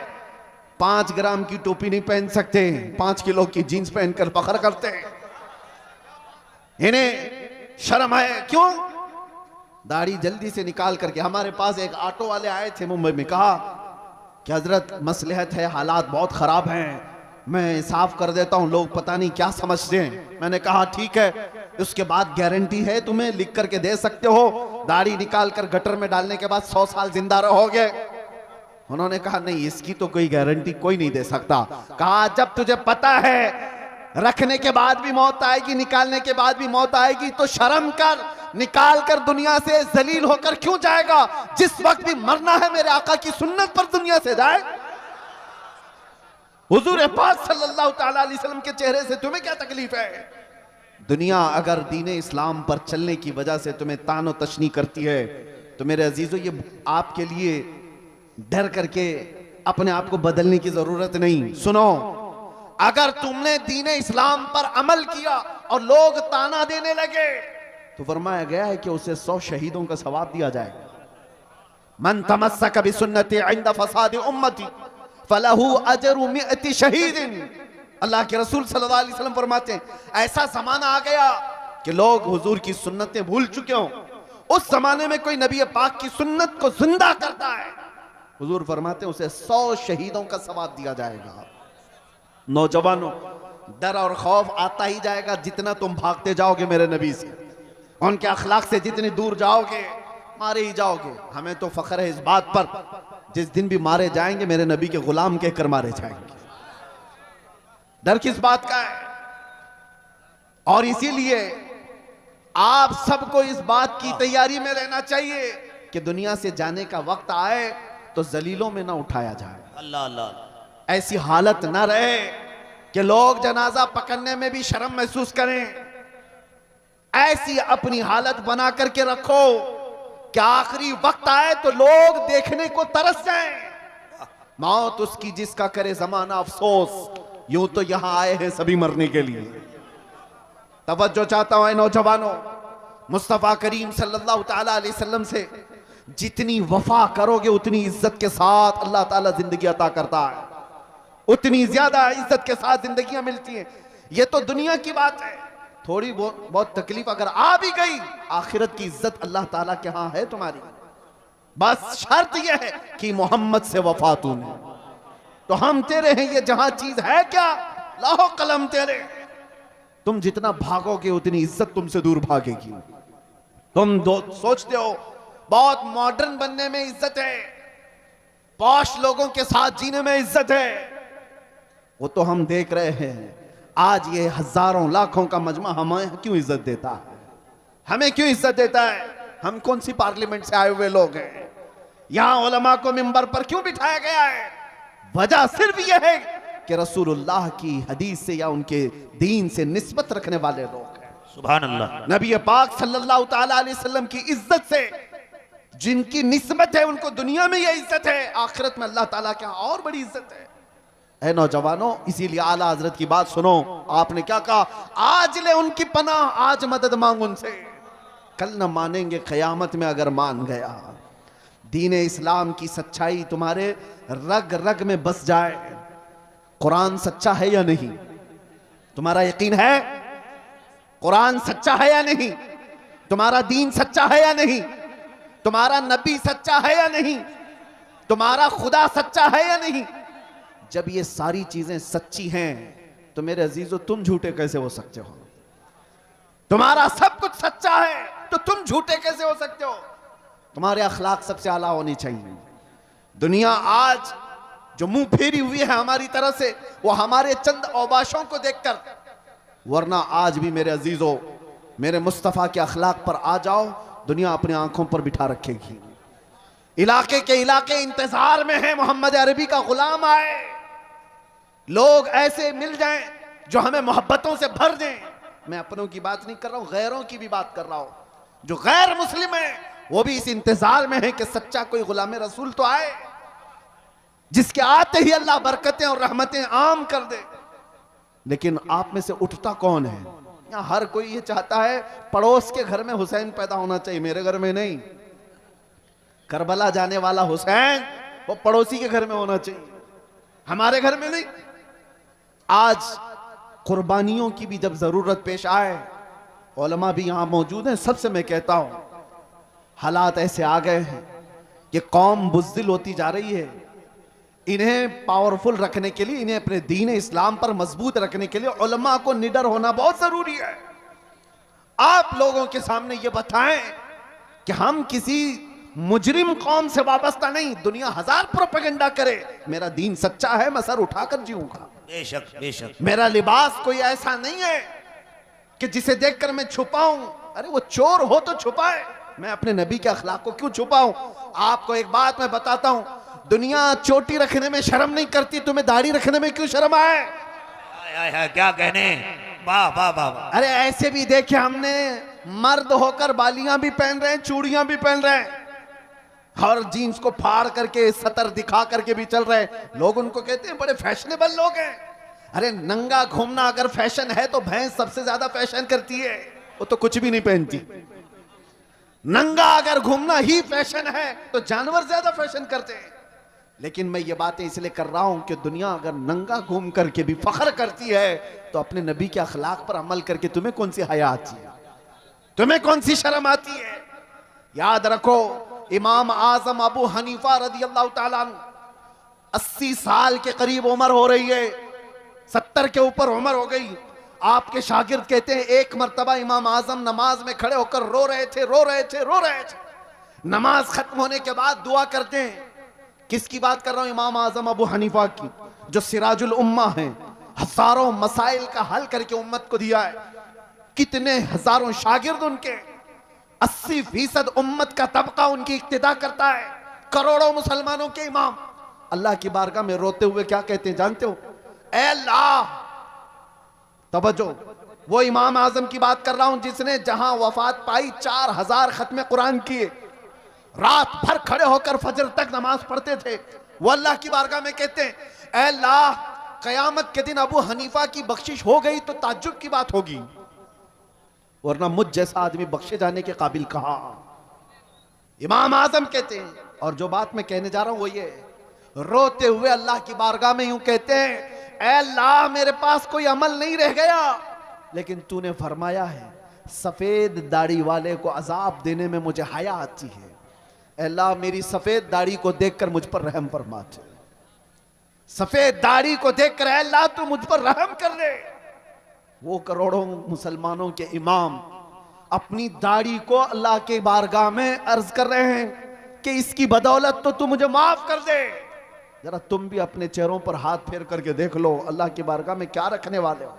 Speaker 1: 5 ग्राम की टोपी नहीं पहन सकते, 5 किलो की जीन्स पहनकर फख्र करते हैं। इन्हें शर्म है, क्यों? दाढ़ी जल्दी से निकाल करके। हमारे पास एक ऑटो वाले आए थे मुंबई में, कहा कि हजरत मसलहत है, हालात बहुत खराब हैं, मैं साफ कर देता हूं, लोग पता नहीं क्या समझते हैं। मैंने कहा ठीक है, उसके बाद गारंटी है, तुम्हें लिख करके दे सकते हो, दाढ़ी निकाल कर गटर में डालने के बाद 100 साल जिंदा रहोगे। उन्होंने कहा नहीं, इसकी तो कोई गारंटी कोई नहीं दे सकता। कहा जब तुझे पता है रखने के बाद भी मौत आएगी, निकालने के बाद भी मौत आएगी, तो शर्म कर, निकाल कर दुनिया से जलील होकर क्यों जाएगा? जिस वक्त भी मरना है मेरे आका की सुन्नत पर दुनिया से जाए। हुजूर पाक सल्लल्लाहु तआला अलैहि वसल्लम के चेहरे से तुम्हें क्या तकलीफ है? दुनिया अगर दीने इस्लाम पर चलने की वजह से तुम्हें तानो तशनी करती है तो मेरे अजीजों, ये आपके लिए डर करके अपने आप को बदलने की जरूरत नहीं। सुनो, अगर तुमने दीने इस्लाम पर अमल किया और लोग ताना देने लगे तो फरमाया गया है कि उसे 100 शहीदों का सवाब दिया जाएगा। मन तमस्सक बिसुन्नती इंद फसाद उम्मती फलहू अजरु मिअति शहीदिन। अल्लाह के रसूल सल्लल्लाहु अलैहि वसल्लम फरमाते हैं, ऐसा जमाना आ गया कि लोग हुजूर की सुन्नतें भूल चुके हों, उस जमाने में कोई नबी पाक की सुन्नत को जिंदा करता है, हुजूर फरमाते हैं उसे 100 शहीदों का सवाब दिया जाएगा। नौजवानों, डर और खौफ आता ही जाएगा जितना तुम भागते जाओगे मेरे नबी से, उनके अखलाक से जितनी दूर जाओगे मारे ही जाओगे। हमें तो फख्र है इस बात पर, जिस दिन भी मारे जाएंगे मेरे नबी के गुलाम कहकर मारे जाएंगे। डर किस बात का है? और इसीलिए आप सबको इस बात की तैयारी में रहना चाहिए कि दुनिया से जाने का वक्त आए तो जलीलों में ना उठाया जाए।
Speaker 2: अल्लाह अल्लाह।
Speaker 1: ऐसी हालत ना रहे कि लोग जनाजा पकड़ने में भी शर्म महसूस करें। ऐसी अपनी हालत बना करके रखो कि आखिरी वक्त आए तो लोग देखने को तरस जाएं। मौत उसकी जिसका करे जमाना अफसोस, यूं तो यहां आए हैं सभी मरने के लिए। तवज्जो चाहता हूं नौजवानों, मुस्तफा करीम सल्लल्लाहु ताला अलैहि वसल्लम से जितनी वफा करोगे उतनी इज्जत के साथ अल्लाह ताला जिंदगी अता करता है, उतनी ज्यादा इज्जत के साथ जिंदगियां मिलती हैं। ये तो दुनिया की बात है, थोड़ी बहुत तकलीफ अगर आ भी गई, आखिरत की इज्जत अल्लाह ताला के यहां है तुम्हारी। बस शर्त यह है कि मोहम्मद से वफा तूने, तो हम तेरे हैं। ये जहां चीज है क्या, लाहो कलम तेरे। तुम जितना भागोगे उतनी इज्जत तुमसे दूर भागेगी। तुम सोचते हो बहुत मॉडर्न बनने में इज्जत है, पॉश लोगों के साथ जीने में इज्जत है, वो तो हम देख रहे हैं। आज ये हजारों लाखों का मजमा हमें क्यों इज्जत देता है, हमें क्यों इज्जत देता है? हम कौन सी पार्लियामेंट से आए हुए लोग हैं? यहां उलमा को मिंबर पर क्यों बिठाया गया है? वजह सिर्फ यह है कि रसूलुल्लाह की हदीस से या उनके दीन से निस्बत रखने वाले लोग हैं।
Speaker 2: सुभान अल्लाह।
Speaker 1: नबी पाक सल्लल्लाहु ताला अलैहि वसल्लम की इज्जत से जिनकी निस्बत है उनको दुनिया में यह इज्जत है, आखिरत में अल्लाह ताला के यहां और बड़ी इज्जत है। ऐ नौजवानों, इसीलिए आला हजरत की बात सुनो। आपने क्या कहा? आज ले उनकी पनाह, आज मदद मांग उनसे, कल न मानेंगे कयामत में अगर मान गया। दीन इस्लाम की सच्चाई तुम्हारे रग रग में बस जाए। कुरान सच्चा है या नहीं? तुम्हारा यकीन है कुरान सच्चा है या नहीं? तुम्हारा दीन सच्चा है या नहीं? तुम्हारा नबी सच्चा है या नहीं? तुम्हारा खुदा सच्चा है या नहीं? जब ये सारी चीजें सच्ची हैं तो मेरे अजीजों तुम झूठे कैसे हो सकते हो? तुम्हारा सब कुछ सच्चा है तो तुम झूठे कैसे हो सकते हो? तुम्हारे अखलाक सबसे आला होनी चाहिए। दुनिया आज जो मुंह फेरी हुई है हमारी तरफ से, वो हमारे चंद औबाशों को देखकर, वरना आज भी मेरे अजीजों मेरे मुस्तफा के अखलाक पर आ जाओ, दुनिया अपनी आंखों पर बिठा रखेगी। इलाके के इलाके इंतजार में है मोहम्मद अरबी का गुलाम आए, लोग ऐसे मिल जाएं जो हमें मोहब्बतों से भर दें। मैं अपनों की बात नहीं कर रहा हूं, गैरों की भी बात कर रहा हूं। जो गैर मुस्लिम है वो भी इस इंतजार में है कि सच्चा कोई गुलाम रसूल तो आए, जिसके आते ही अल्लाह बरकतें और रहमतें आम कर दे। लेकिन आप में से उठता कौन है? यहां हर कोई ये चाहता है पड़ोस के घर में हुसैन पैदा होना चाहिए, मेरे घर में नहीं। करबला जाने वाला हुसैन वो पड़ोसी के घर में होना चाहिए, हमारे घर में नहीं। आज कुर्बानियों की भी जब जरूरत पेश आए, उलमा भी यहां मौजूद हैं, सबसे मैं कहता हूं हालात ऐसे आ गए हैं कि कौम बुज़दिल होती जा रही है। इन्हें पावरफुल रखने के लिए, इन्हें अपने दीन इस्लाम पर मजबूत रखने के लिए उलमा को निडर होना बहुत जरूरी है। आप लोगों के सामने ये बताएं कि हम किसी मुजरिम कौम से वाबस्ता नहीं। दुनिया हजार प्रोपेगेंडा करे, मेरा दीन सच्चा है, मैं सर उठाकर जीऊंगा।
Speaker 2: बेशक बेशक।
Speaker 1: मेरा लिबास कोई ऐसा नहीं है कि जिसे देखकर मैं छुपाऊं। अरे वो चोर हो तो छुपाए, मैं अपने नबी के अखलाक को क्यों छुपाऊं? आपको एक बात मैं बताता हूं, दुनिया चोटी रखने में शर्म नहीं करती, तुम्हें दाढ़ी रखने में क्यों शर्म आए?
Speaker 2: क्या कहने, वाह वाह वाह।
Speaker 1: अरे ऐसे भी देखे हमने, मर्द होकर बालियां भी पहन रहे हैं, चूड़ियां भी पहन रहे हैं, और जीन्स को फाड़ करके सतर दिखा करके भी चल रहे हैं। लोग उनको कहते हैं बड़े फैशनेबल लोग हैं। अरे नंगा घूमना अगर फैशन है तो भैंस सबसे ज्यादा फैशन करती है, वो तो कुछ भी नहीं पहनती। नंगा अगर घूमना ही फैशन है तो जानवर ज्यादा फैशन करते हैं। लेकिन मैं ये बातें इसलिए कर रहा हूं कि दुनिया अगर नंगा घूम करके भी फख्र करती है तो अपने नबी के अखलाक पर अमल करके तुम्हें कौन सी हया आती है? तुम्हें कौन सी शर्म आती है? याद रखो, इमाम आजम अबू हनीफा रदियल्लाहु ताला अन्हु 80 साल के करीब उम्र हो रही है, 70 के ऊपर उम्र हो गई। आपके शागिर्द कहते हैं एक मर्तबा इमाम आजम नमाज में खड़े होकर रो रहे थे। नमाज खत्म होने के बाद दुआ करते हैं। किसकी बात कर रहा हूं? इमाम आजम अबू हनीफा की, जो सिराजुल उम्मा हैं, हजारों मसाइल का हल करके उम्मत को दिया है। कितने हजारों शागिर्द उनके, 80% उम्मत का तबका उनकी इक्तिदा करता है। करोड़ों मुसलमानों के इमाम अल्लाह की बारगाह में रोते हुए क्या कहते हैं जानते हो? ऐ अल्लाह, तवज्जो, वो इमाम आजम की बात कर रहा हूं जिसने जहां वफात पाई 4000 खत्म कुरान किए, रात भर खड़े होकर फजर तक नमाज पढ़ते थे। वो अल्लाह की बारगाह में कहते हैं, ऐ अल्लाह, कयामत के दिन अबू हनीफा की बख्शिश हो गई तो ताज्जुब की बात होगी, वरना मुझ जैसा आदमी बख्शे जाने के काबिल कहा। इमाम आजम कहते हैं, और जो बात मैं कहने जा रहा हूं वो ये, रोते हुए अल्लाह की बारगाह में यूं कहते हैं, ऐ अल्लाह, मेरे पास कोई अमल नहीं रह गया, लेकिन तूने फरमाया है सफेद दाढ़ी वाले को अजाब देने में मुझे हया आती है। ऐ अल्लाह, मेरी सफेद दाढ़ी को देखकर मुझ पर रहम फरमा, सफेद दाढ़ी को देखकर ऐ अल्लाह तू मुझ पर रहम कर ले। वो करोड़ों मुसलमानों के इमाम अपनी दाढ़ी को अल्लाह के बारगाह में अर्ज कर रहे हैं कि इसकी बदौलत तो तू मुझे माफ कर दे। जरा तुम भी अपने चेहरों पर हाथ फेर करके देख लो, अल्लाह की बारगाह में क्या रखने वाले हो।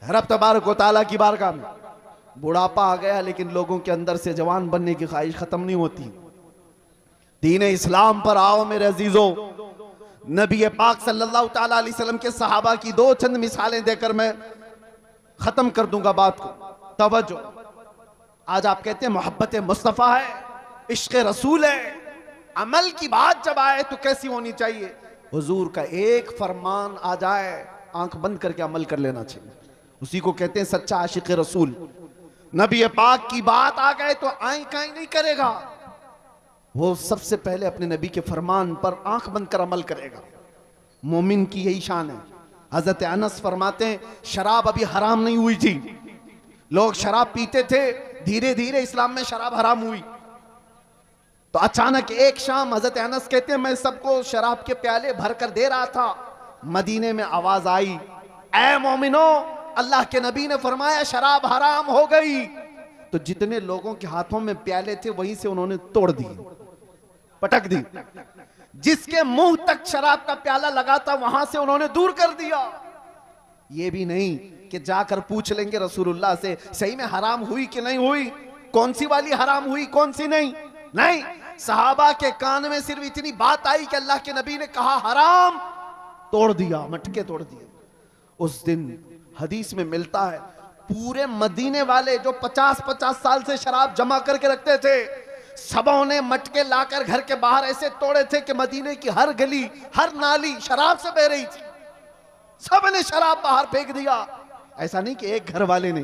Speaker 1: रब तबारक व तआला की बारगाह में बुढ़ापा आ गया, लेकिन लोगों के अंदर से जवान बनने की ख्वाहिश खत्म नहीं होती। दीन इस्लाम पर आओ मेरे अजीजों। नबी पाक सल्लल्लाहु तआला अलैहि वसल्लम के सहाबा की दो चंद मिसालें देकर मैं खत्म कर दूंगा बात को। तवज्जो, आज आप कहते हैं मोहब्बत मुस्तफ़ा है, इश्क रसूल है, अमल की बात जब आए तो कैसी होनी चाहिए? हुजूर का एक फरमान आ जाए, आंख बंद करके अमल कर लेना चाहिए, उसी को कहते हैं सच्चा आशिक रसूल। नबी पाक की बात आ गए तो आई काई नहीं करेगा, वो सबसे पहले अपने नबी के फरमान पर आंख बंद कर अमल करेगा। मोमिन की यही शान है। हजरत अनस फरमाते हैं, शराब अभी हराम नहीं हुई थी, लोग शराब पीते थे, धीरे धीरे इस्लाम में शराब हराम हुई। तो अचानक एक शाम हजरत अनस कहते हैं, मैं सबको शराब के प्याले भर कर दे रहा था, मदीने में आवाज आई, ऐ मोमिनो, अल्लाह के नबी ने फरमाया शराब हराम हो गई। तो जितने लोगों के हाथों में प्याले थे वहीं से उन्होंने तोड़ दिए, पटक दी। जिसके मुंह तक शराब का प्याला लगा था वहां से उन्होंने दूर कर दिया। ये भी नहीं कि जाकर पूछ लेंगे रसूलुल्लाह से सही में हराम हुई कि नहीं हुई, कौन सी वाली हराम हुई कौन सी नहीं। नहीं, सहाबा के कान में सिर्फ इतनी बात आई कि अल्लाह के नबी ने कहा हराम, तोड़ दिया, मटके तोड़ दिए। उस दिन हदीस में मिलता है पूरे मदीने वाले जो 50-50 साल से शराब जमा करके रखते थे, सबों ने मटके लाकर घर के बाहर ऐसे तोड़े थे कि मदीने की हर गली हर नाली शराब से बह रही थी। सबने शराब बाहर फेंक दिया। ऐसा नहीं कि एक घर वाले ने,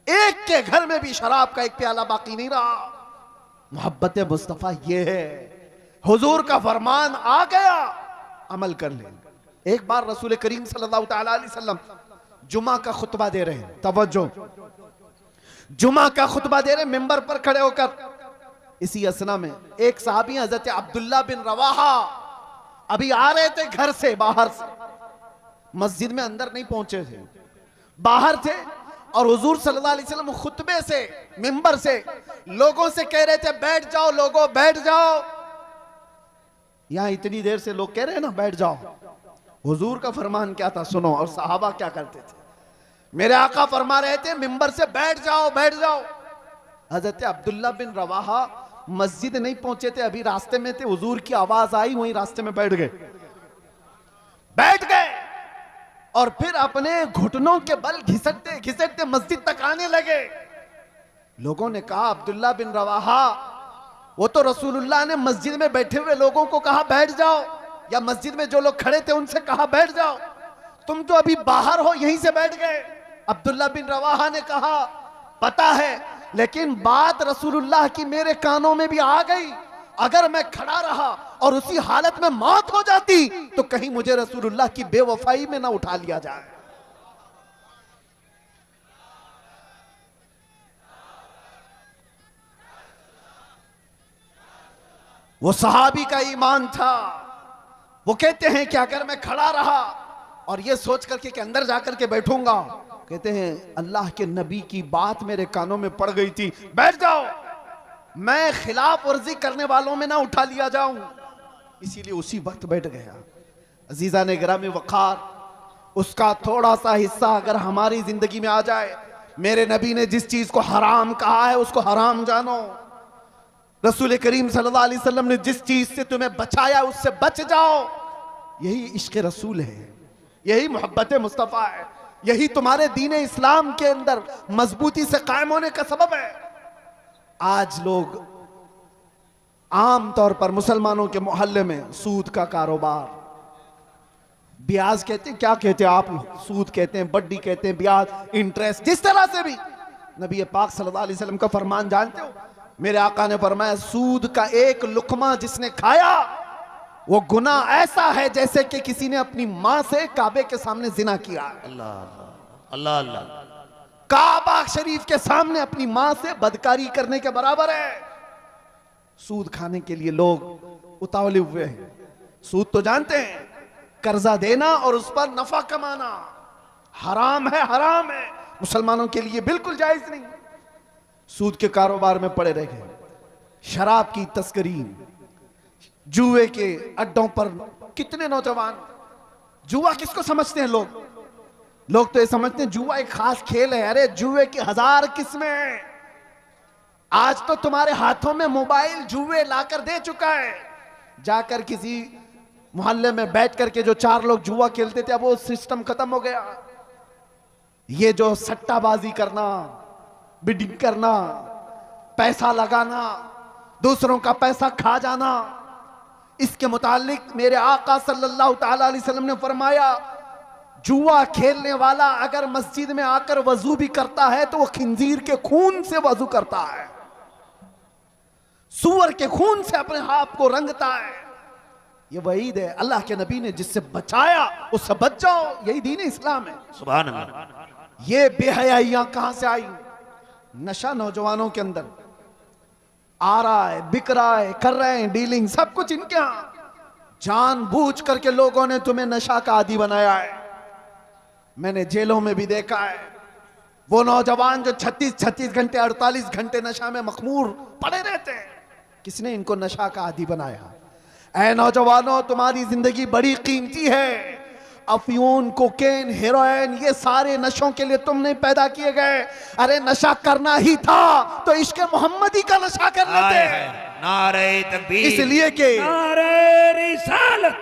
Speaker 1: एक के घर में भी शराब का एक प्याला बाकी नहीं रहा। मोहब्बत मुस्तफा ये है, हुजूर का फरमान आ गया, अमल कर ले। एक बार रसूल करीम सल्लल्लाहु तआला अलैहि वसल्लम जुमा का खुतबा दे रहे हैं, तवज्जो, जुमा का खुतबा दे रहे, मिंबर पर खड़े होकर। इसी असना में एक सहाबी हजरत अब्दुल्ला बिन रवाहा अभी आ रहे थे घर से, बाहर से, मस्जिद में अंदर नहीं पहुंचे थे, बाहर थे। और हुजूर सल्लल्लाहु अलैहि वसल्लम खुतबे से, मिंबर से लोगों से कह रहे थे बैठ जाओ लोगों, बैठ जाओ। यहां इतनी देर से लोग कह रहे हैं ना बैठ जाओ। हुजूर का फरमान क्या था सुनो, और सहाबा क्या करते थे। मेरे आका फरमा रहे थे मिंबर से बैठ जाओ बैठ जाओ। हजरत अब्दुल्ला बिन रवाहा मस्जिद नहीं पहुंचे थे, अभी रास्ते में थे, हुजूर की आवाज आई, वहीं रास्ते में बैठ गए, बैठ गए। और फिर अपने घुटनों के बल घिसटते घिसटते मस्जिद तक आने लगे। लोगों ने कहा अब्दुल्ला बिन रवाहा, वो तो रसूलुल्लाह ने मस्जिद में बैठे हुए लोगों को कहा बैठ जाओ, या मस्जिद में जो लोग खड़े थे उनसे कहा बैठ जाओ, तुम तो अभी बाहर हो यहीं से बैठ गए। अब्दुल्ला बिन रवाहा ने कहा पता है, लेकिन बात रसूलुल्लाह की मेरे कानों में भी आ गई, अगर मैं खड़ा रहा और उसी हालत में मौत हो जाती तो कहीं मुझे रसूलुल्लाह की बेवफाई में ना उठा लिया जाए। वो सहाबी का ईमान था। वो कहते हैं कि अगर मैं खड़ा रहा और ये सोच करके कि अंदर जाकर के बैठूंगा, कहते हैं अल्लाह के नबी की बात मेरे कानों में पड़ गई थी, बैठ जाओ, मैं खिलाफ वर्जी करने वालों में ना उठा लिया जाऊं, इसीलिए उसी वक्त बैठ गया। अजीजा ने गिरामी वक़ार, उसका थोड़ा सा हिस्सा अगर हमारी जिंदगी में आ जाए, मेरे नबी ने जिस चीज को हराम कहा है उसको हराम जानो, रसूल करीम सल्लल्लाहु अलैहि वसल्लम ने जिस चीज से तुम्हें बचाया उससे बच जाओ। यही इश्क रसूल है, यही मोहब्बत मुस्तफ़ा है, यही तुम्हारे दीन इस्लाम के अंदर मजबूती से कायम होने का सबब है। आज लोग आम तौर पर मुसलमानों के मोहल्ले में सूद का कारोबार, ब्याज कहते हैं, क्या कहते हैं आप लोग, सूद कहते हैं, बड्डी कहते हैं, ब्याज, इंटरेस्ट, जिस तरह से भी। नबी पाक सल्लल्लाहु अलैहि वसल्लम का फरमान जानते हो, मेरे आका ने फरमाया सूद का एक लुकमा जिसने खाया वो गुनाह ऐसा है जैसे कि किसी ने अपनी मां से काबे के सामने जिना किया।
Speaker 2: अल्लाह अल्लाह अल्लाह,
Speaker 1: काबा शरीफ के सामने अपनी मां से बदकारी करने के बराबर है। सूद खाने के लिए लोग उतावले हुए हैं। सूद तो जानते हैं, कर्जा देना और उस पर नफा कमाना हराम है, हराम है, मुसलमानों के लिए बिल्कुल जायज नहीं। सूद के कारोबार में पड़े रह गए, शराब की तस्करी, जुए के अड्डों पर कितने नौजवान। जुआ किसको समझते हैं लोग? लोग तो ये समझते हैं जुआ एक खास खेल है। अरे जुए की 1000 किस्में हैं। आज तो तुम्हारे हाथों में मोबाइल जुए लाकर दे चुका है। जाकर किसी मोहल्ले में बैठ करके जो 4 लोग जुआ खेलते थे, अब वो सिस्टम खत्म हो गया। ये जो सट्टाबाजी करना, बिडिंग करना, पैसा लगाना, दूसरों का पैसा खा जाना, इसके मुतालिक मेरे आका सल्लल्लाहु ताला अलैहि वसल्लम ने फरमाया, जुआ खेलने वाला अगर मस्जिद में आकर वजू भी करता है तो वो खिंजीर के खून से वजू करता है, सूअर के खून से अपने हाथ को रंगता है। ये वईद है अल्लाह के नबी ने, जिससे बचाया उससे बच जाओ। यही दीन इस्लाम है।
Speaker 2: सुभान अल्लाह।
Speaker 1: ये बेहयाइयां कहां से आई? नशा नौजवानों के अंदर आ रहा है, बिक रहा है, कर रहे हैं डीलिंग, सब कुछ इनके यहां। जानबूझ करके लोगों ने तुम्हें नशा का आदी बनाया है। मैंने जेलों में भी देखा है वो नौजवान जो 36 घंटे 48 घंटे नशा में मखमूर पड़े रहते हैं। किसने इनको नशा का आदी बनाया? ऐ नौजवानों, तुम्हारी जिंदगी बड़ी कीमती है। अफयून, कोकेन, हेरोइन, ये सारे नशों के लिए तुम नहीं पैदा किए गए। अरे नशा करना ही था तो इश्क मोहम्मदी का नशा कर लेते।
Speaker 2: नारे तकबीर,
Speaker 1: इसलिए कि
Speaker 4: नारे रिसालत,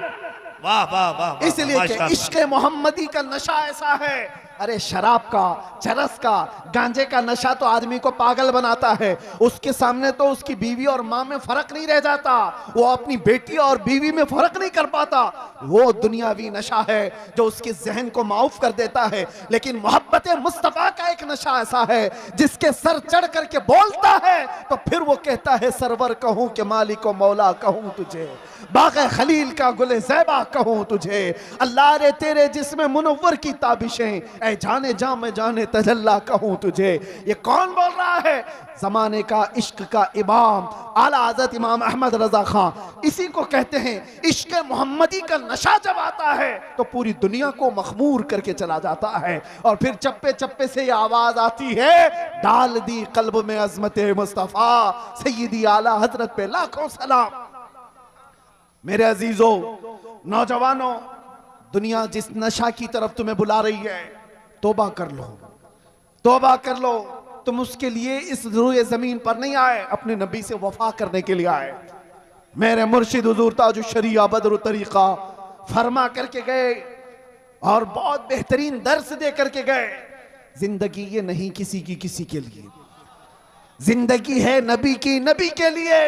Speaker 2: वाह वाह वाह,
Speaker 1: इसलिए कि इश्क मोहम्मदी का नशा ऐसा है। अरे शराब का, चरस का, गांजे का नशा तो आदमी को पागल बनाता है। उसके सामने तो उसकी बीवी और माँ में फर्क नहीं रह जाता, वो अपनी बेटी और बीवी में फर्क नहीं कर पाता। वो दुनियावी नशा है जो उसके जहन को माऊफ कर देता है। लेकिन मोहब्बत मुस्तफा का एक नशा ऐसा है जिसके सर चढ़ करके बोलता है तो फिर वो कहता है सरवर कहूं कि मालिक व मौला कहूं तुझे, बाग़े खलील का गुले ज़ैबा कहूं तुझे, अल्लाह रे तेरे जिस्म मुनव्वर की ताबिशें, ऐ जाने जा मैं जाने तजल्ला कहूं तुझे। ये कौन बोल रहा है? जमाने का इश्क का इमाम आला हज़रत इमाम अहमद रजा खां। इसी को कहते हैं इश्क मोहम्मदी का नशा जब आता है तो पूरी दुनिया को मखमूर करके चला जाता है। और फिर चप्पे चप्पे से ये आवाज आती है, डाल दी कल्ब में अजमत मुस्तफा, सैयदी आला हजरत पे लाखों सलाम। मेरे अजीजों, नौजवानों, दुनिया जिस नशा की तरफ तुम्हें बुला रही है, तौबा कर लो, तौबा कर लो। तुम उसके लिए इस रुए जमीन पर नहीं आए, अपने नबी से वफा करने के लिए आए। मेरे मुर्शिद हुजूर ताजुश शरिया बदर तरीका फरमा करके गए और बहुत बेहतरीन दर्स दे करके गए। जिंदगी ये नहीं किसी की किसी के लिए, जिंदगी है नबी की नबी के लिए।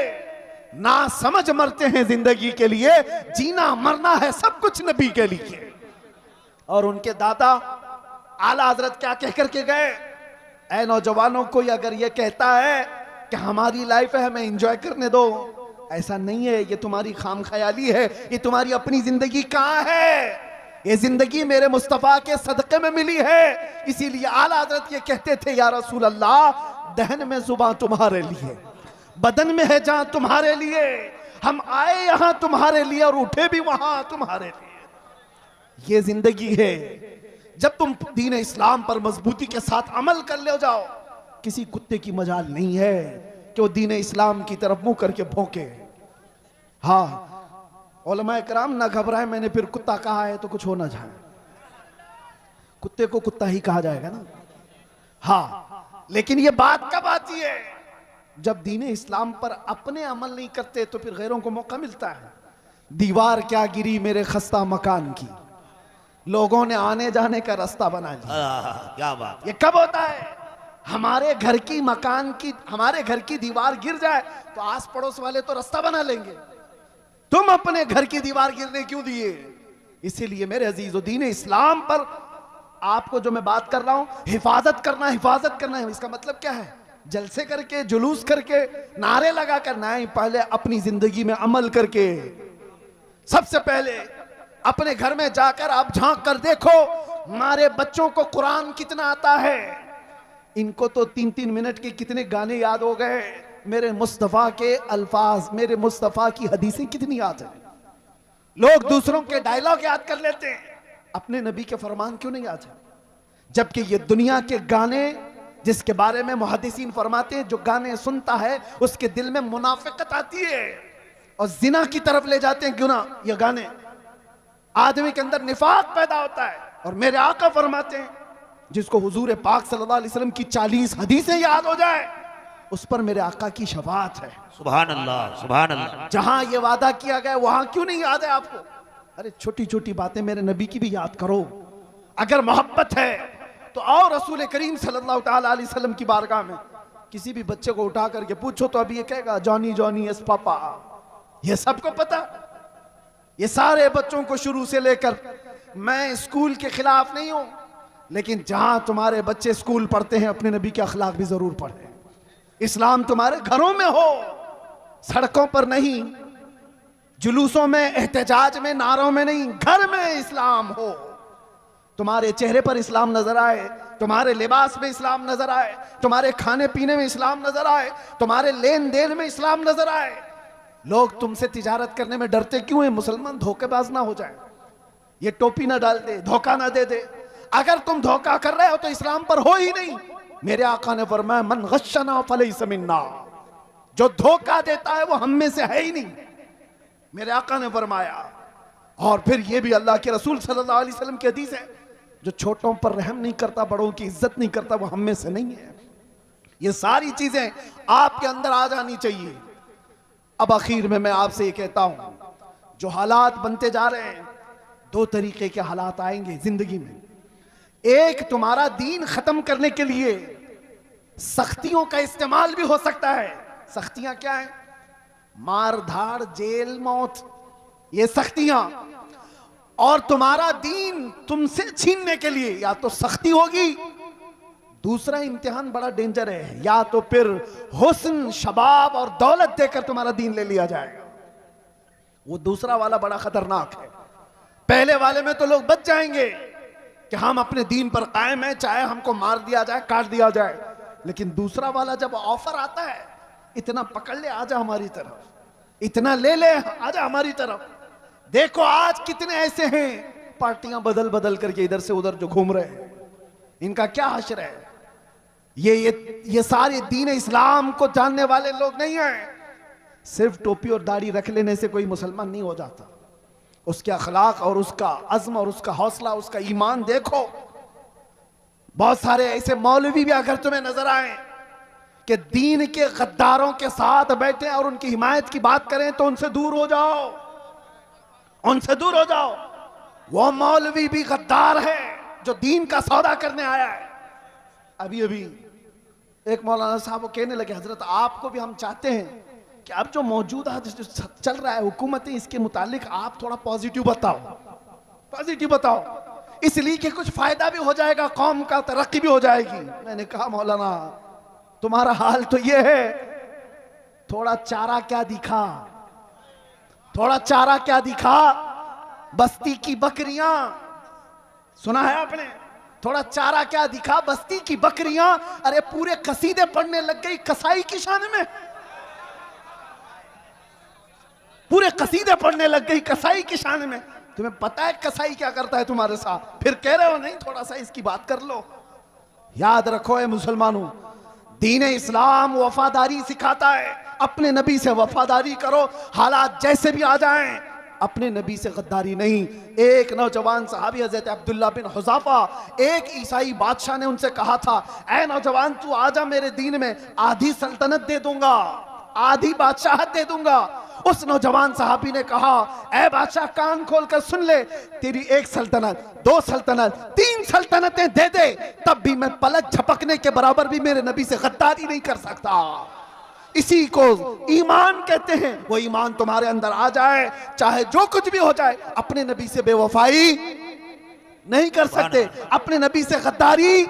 Speaker 1: ना समझ मरते हैं जिंदगी के लिए, जीना मरना है सब कुछ नबी के लिए। और उनके दादा आला हजरत क्या कह करके गए? ऐ नौजवानों, कोई अगर ये कहता है कि हमारी लाइफ है हमें एंजॉय करने दो, ऐसा नहीं है। ये तुम्हारी खाम ख्याली है, ये तुम्हारी अपनी जिंदगी कहाँ है? ये जिंदगी मेरे मुस्तफा के सदक़े में मिली है। इसीलिए आला हजरत ये कहते थे, या रसूल अल्लाह, दहन में जुबान तुम्हारे लिए, बदन में है जान तुम्हारे लिए। हम आए यहां तुम्हारे लिए और उठे भी वहां तुम्हारे लिए। ये जिंदगी है। जब तुम दीन इस्लाम पर मजबूती के साथ अमल कर ले जाओ, किसी कुत्ते की मजाल नहीं है कि वो दीन इस्लाम की तरफ मुंह करके भौंके। हाँ, उलमा कराम ना घबराए, मैंने फिर कुत्ता कहा है तो कुछ हो ना जाए, कुत्ते को कुत्ता ही कहा जाएगा ना। हाँ, लेकिन ये बात कब आती है? जब दीन इस्लाम पर अपने अमल नहीं करते तो फिर गैरों को मौका मिलता है। दीवार क्या गिरी मेरे खस्ता मकान की, लोगों ने आने जाने का रास्ता बना लिया।
Speaker 2: क्या बात।
Speaker 1: ये कब होता है? हमारे घर की मकान की, हमारे घर की दीवार गिर जाए तो आस पड़ोस वाले तो रास्ता बना लेंगे। तुम अपने घर की दीवार गिरने क्यों दिए? इसीलिए मेरे अजीजों, दीन इस्लाम पर आपको जो मैं बात कर रहा हूं, हिफाजत करना है। इसका मतलब क्या है? जलसे करके, जुलूस करके, नारे लगा कर नहीं, पहले अपनी जिंदगी में अमल करके। सबसे पहले अपने घर में जाकर आप झांक कर देखो, हमारे बच्चों को कुरान कितना आता है। इनको तो 3-3 मिनट के कितने गाने याद हो गए। मेरे मुस्तफा के अल्फाज, मेरे मुस्तफा की हदीसें कितनी याद है। लोग दूसरों के डायलॉग याद कर लेते हैं, अपने नबी के फरमान क्यों नहीं याद है? जबकि ये दुनिया के गाने, जिसके बारे में मुहद्दिसीन फरमाते हैं, जो गाने सुनता है उसके दिल में मुनाफिकत आती है और जिना की तरफ ले जाते हैं। क्यों ना? ये गाने, आदमी के अंदर निफाक पैदा होता है। और मेरे आका फरमाते हैं, जिसको हुजूर पाक सल्लल्लाहु अलैहि वसल्लम की 40 हदीसें याद हो जाए, उस पर मेरे आका की शफाअत है।
Speaker 2: सुभान अल्लाह, सुभान अल्लाह।
Speaker 1: जहां ये वादा किया गया वहां क्यों नहीं याद है आपको? अरे छोटी छोटी बातें मेरे नबी की भी याद करो। अगर मोहब्बत है तो आओ रसूल करीम सल्लल्लाहु ताला अलैहि वसल्लम की बारगाह में। किसी भी बच्चे को उठा करके पूछो तो अभी ये कहेगा जॉनी जॉनी यस पापा। ये सबको पता। ये सारे बच्चों को शुरू से लेकर, मैं स्कूल के खिलाफ नहीं हूं, लेकिन जहां तुम्हारे बच्चे स्कूल पढ़ते हैं अपने नबी के अखलाक भी जरूर पढ़ें। इस्लाम तुम्हारे घरों में हो, सड़कों पर नहीं, जुलूसों में, एहतजाज में, नारों में नहीं, घर में इस्लाम हो। तुम्हारे चेहरे पर इस्लाम नजर आए, तुम्हारे लिबास में इस्लाम नजर आए, तुम्हारे खाने पीने में इस्लाम नजर आए, तुम्हारे लेन देन में इस्लाम नजर आए। लोग तुमसे तिजारत करने में डरते क्यों हैं? मुसलमान धोखेबाज ना हो जाए, ये टोपी ना डाल दे, धोखा ना दे दे। अगर तुम धोखा कर रहे हो तो इस्लाम पर हो ही नहीं। मेरे आका ने फरमाया, मन गश्शना फलैसा मिन्ना, जो धोखा देता है वो हम में से है ही नहीं। मेरे आका ने फरमाया। और फिर ये भी अल्लाह के रसूल सल्लल्लाहु अलैहि वसल्लम की हदीस है, जो छोटों पर रहम नहीं करता, बड़ों की इज्जत नहीं करता, वो हम में से नहीं है। ये सारी चीजें आपके अंदर आ जानी चाहिए। अब आखिर में मैं आपसे ये कहता हूं, जो हालात बनते जा रहे हैं, 2 तरीके के हालात आएंगे जिंदगी में। एक, तुम्हारा दीन खत्म करने के लिए सख्तियों का इस्तेमाल भी हो सकता है। सख्तियां क्या है? मार धाड़, जेल, मौत, ये सख्तियां। और तुम्हारा दीन तुमसे छीनने के लिए या तो सख्ती होगी, दूसरा इम्तिहान बड़ा डेंजर है, या तो फिर हुस्न, शबाब और दौलत देकर तुम्हारा दीन ले लिया जाएगा। वो दूसरा वाला बड़ा खतरनाक है। पहले वाले में तो लोग बच जाएंगे कि हम अपने दीन पर कायम हैं, चाहे हमको मार दिया जाए, काट दिया जाए। लेकिन दूसरा वाला जब ऑफर आता है, इतना पकड़ ले, आजा हमारी तरफ, इतना ले ले, आजा हमारी तरफ। देखो आज कितने ऐसे हैं, पार्टियां बदल बदल करके इधर से उधर जो घूम रहे हैं, इनका क्या हश्र है? ये सारे दीन इस्लाम को जानने वाले लोग नहीं हैं। सिर्फ टोपी और दाढ़ी रख लेने से कोई मुसलमान नहीं हो जाता। उसके अखलाक और उसका अज़्म और उसका हौसला, उसका ईमान देखो। बहुत सारे ऐसे मौलवी भी अगर तुम्हें नजर आए कि दीन के गद्दारों के साथ बैठे और उनकी हिमायत की बात करें, तो उनसे दूर हो जाओ, उनसे दूर हो जाओ। वो मौलवी भी गद्दार है जो दीन का सौदा करने आया है। अभी अभी एक मौलाना साहब वो कहने लगे, हजरत आपको भी हम चाहते हैं कि अब जो मौजूदा जो चल रहा है हुकूमत, इसके मुतालिक आप थोड़ा पॉजिटिव बताओ, पॉजिटिव बताओ, इसलिए कि कुछ फायदा भी हो जाएगा, कौम का तरक्की भी हो जाएगी। मैंने कहा मौलाना तुम्हारा हाल तो ये है, थोड़ा चारा क्या दिखा, थोड़ा चारा क्या दिखा, बस्ती की बकरियां, सुना है आपने? थोड़ा चारा क्या दिखा, बस्ती की बकरियां। अरे पूरे कसीदे पढ़ने लग गई कसाई की शान में, पूरे कसीदे पढ़ने लग गई कसाई की शान में। तुम्हें पता है कसाई क्या करता है तुम्हारे साथ, फिर कह रहे हो नहीं थोड़ा सा इसकी बात कर लो। याद रखो ए मुसलमानों, दीन इस्लाम वफादारी सिखाता है। अपने नबी से वफादारी करो, हालात जैसे भी आ जाएं, अपने नबी से गद्दारी नहीं। एक नौजवान सहाबी हज़रत अब्दुल्ला बिन हुज़ाफा, एक ईसाई बादशाह ने उनसे कहा था, ऐ नौजवान तू आजा मेरे दीन में, आधी सल्तनत दे दूंगा, आधी बादशाहत दे दूंगा। उस नौजवान सहाबी ने कहा, ऐ बादशाह कान खोल कर सुन ले, तेरी एक सल्तनत, दो सल्तनत, तीन सल्तनतें दे दे, तब भी मैं पलक झपकने के बराबर भी मेरे नबी से गद्दारी नहीं कर सकता। इसी को ईमान कहते हैं। वो ईमान तुम्हारे अंदर आ जाए, चाहे जो कुछ भी हो जाए, अपने नबी से बेवफाई नहीं कर सकते, अपने नबी से गद्दारी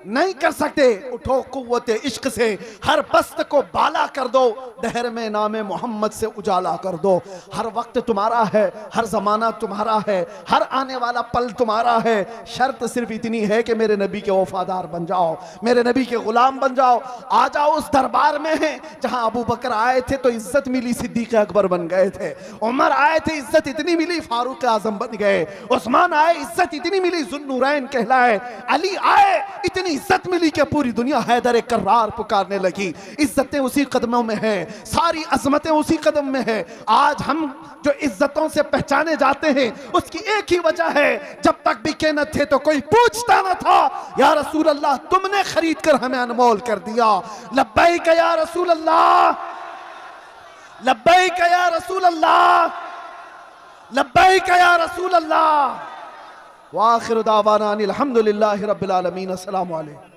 Speaker 1: नहीं कर सकते। उठो कुव्वत इश्क से हर बस्त को बाला कर दो, दहर में नामे मोहम्मद से उजाला कर दो। हर वक्त तुम्हारा है, हर जमाना तुम्हारा है, हर आने वाला पल तुम्हारा है। शर्त सिर्फ इतनी है कि मेरे नबी के वफादार बन जाओ, मेरे नबी के गुलाम बन जाओ। आ जाओ उस दरबार में है जहां अबू बकर आए थे तो इज्जत मिली, सिद्दीक अकबर बन गए थे। उमर आए थे, इज्जत इतनी मिली, फारूक आजम बन गए। उस्मान आए, इज्जत इतनी मिली, जुन्नूरैन कहलाए। अली आए, इतनी इज्जत मिली कि पूरी दुनिया हैदर कर्रार पुकारने लगी। इज्जतें उसी कदमों में हैं, सारी अजमतें उसी कदम में हैं। आज हम जो इज्जतों से पहचाने जाते हैं उसकी एक ही वजह है, जब तक बिके न थे तो कोई पूछता न था। या रसूल अल्लाह तुमने खरीद कर हमें अनमोल कर दिया। लब्बैक या रसूल अल्लाह, लब्बैक या रसूल अल्लाह, लब्बैक या रसूल अल्लाह। व आखिर दावाना अनिल हम्दुलिल्लाहि रब्बिल आलमीन। अस्सलामु अलैकुम।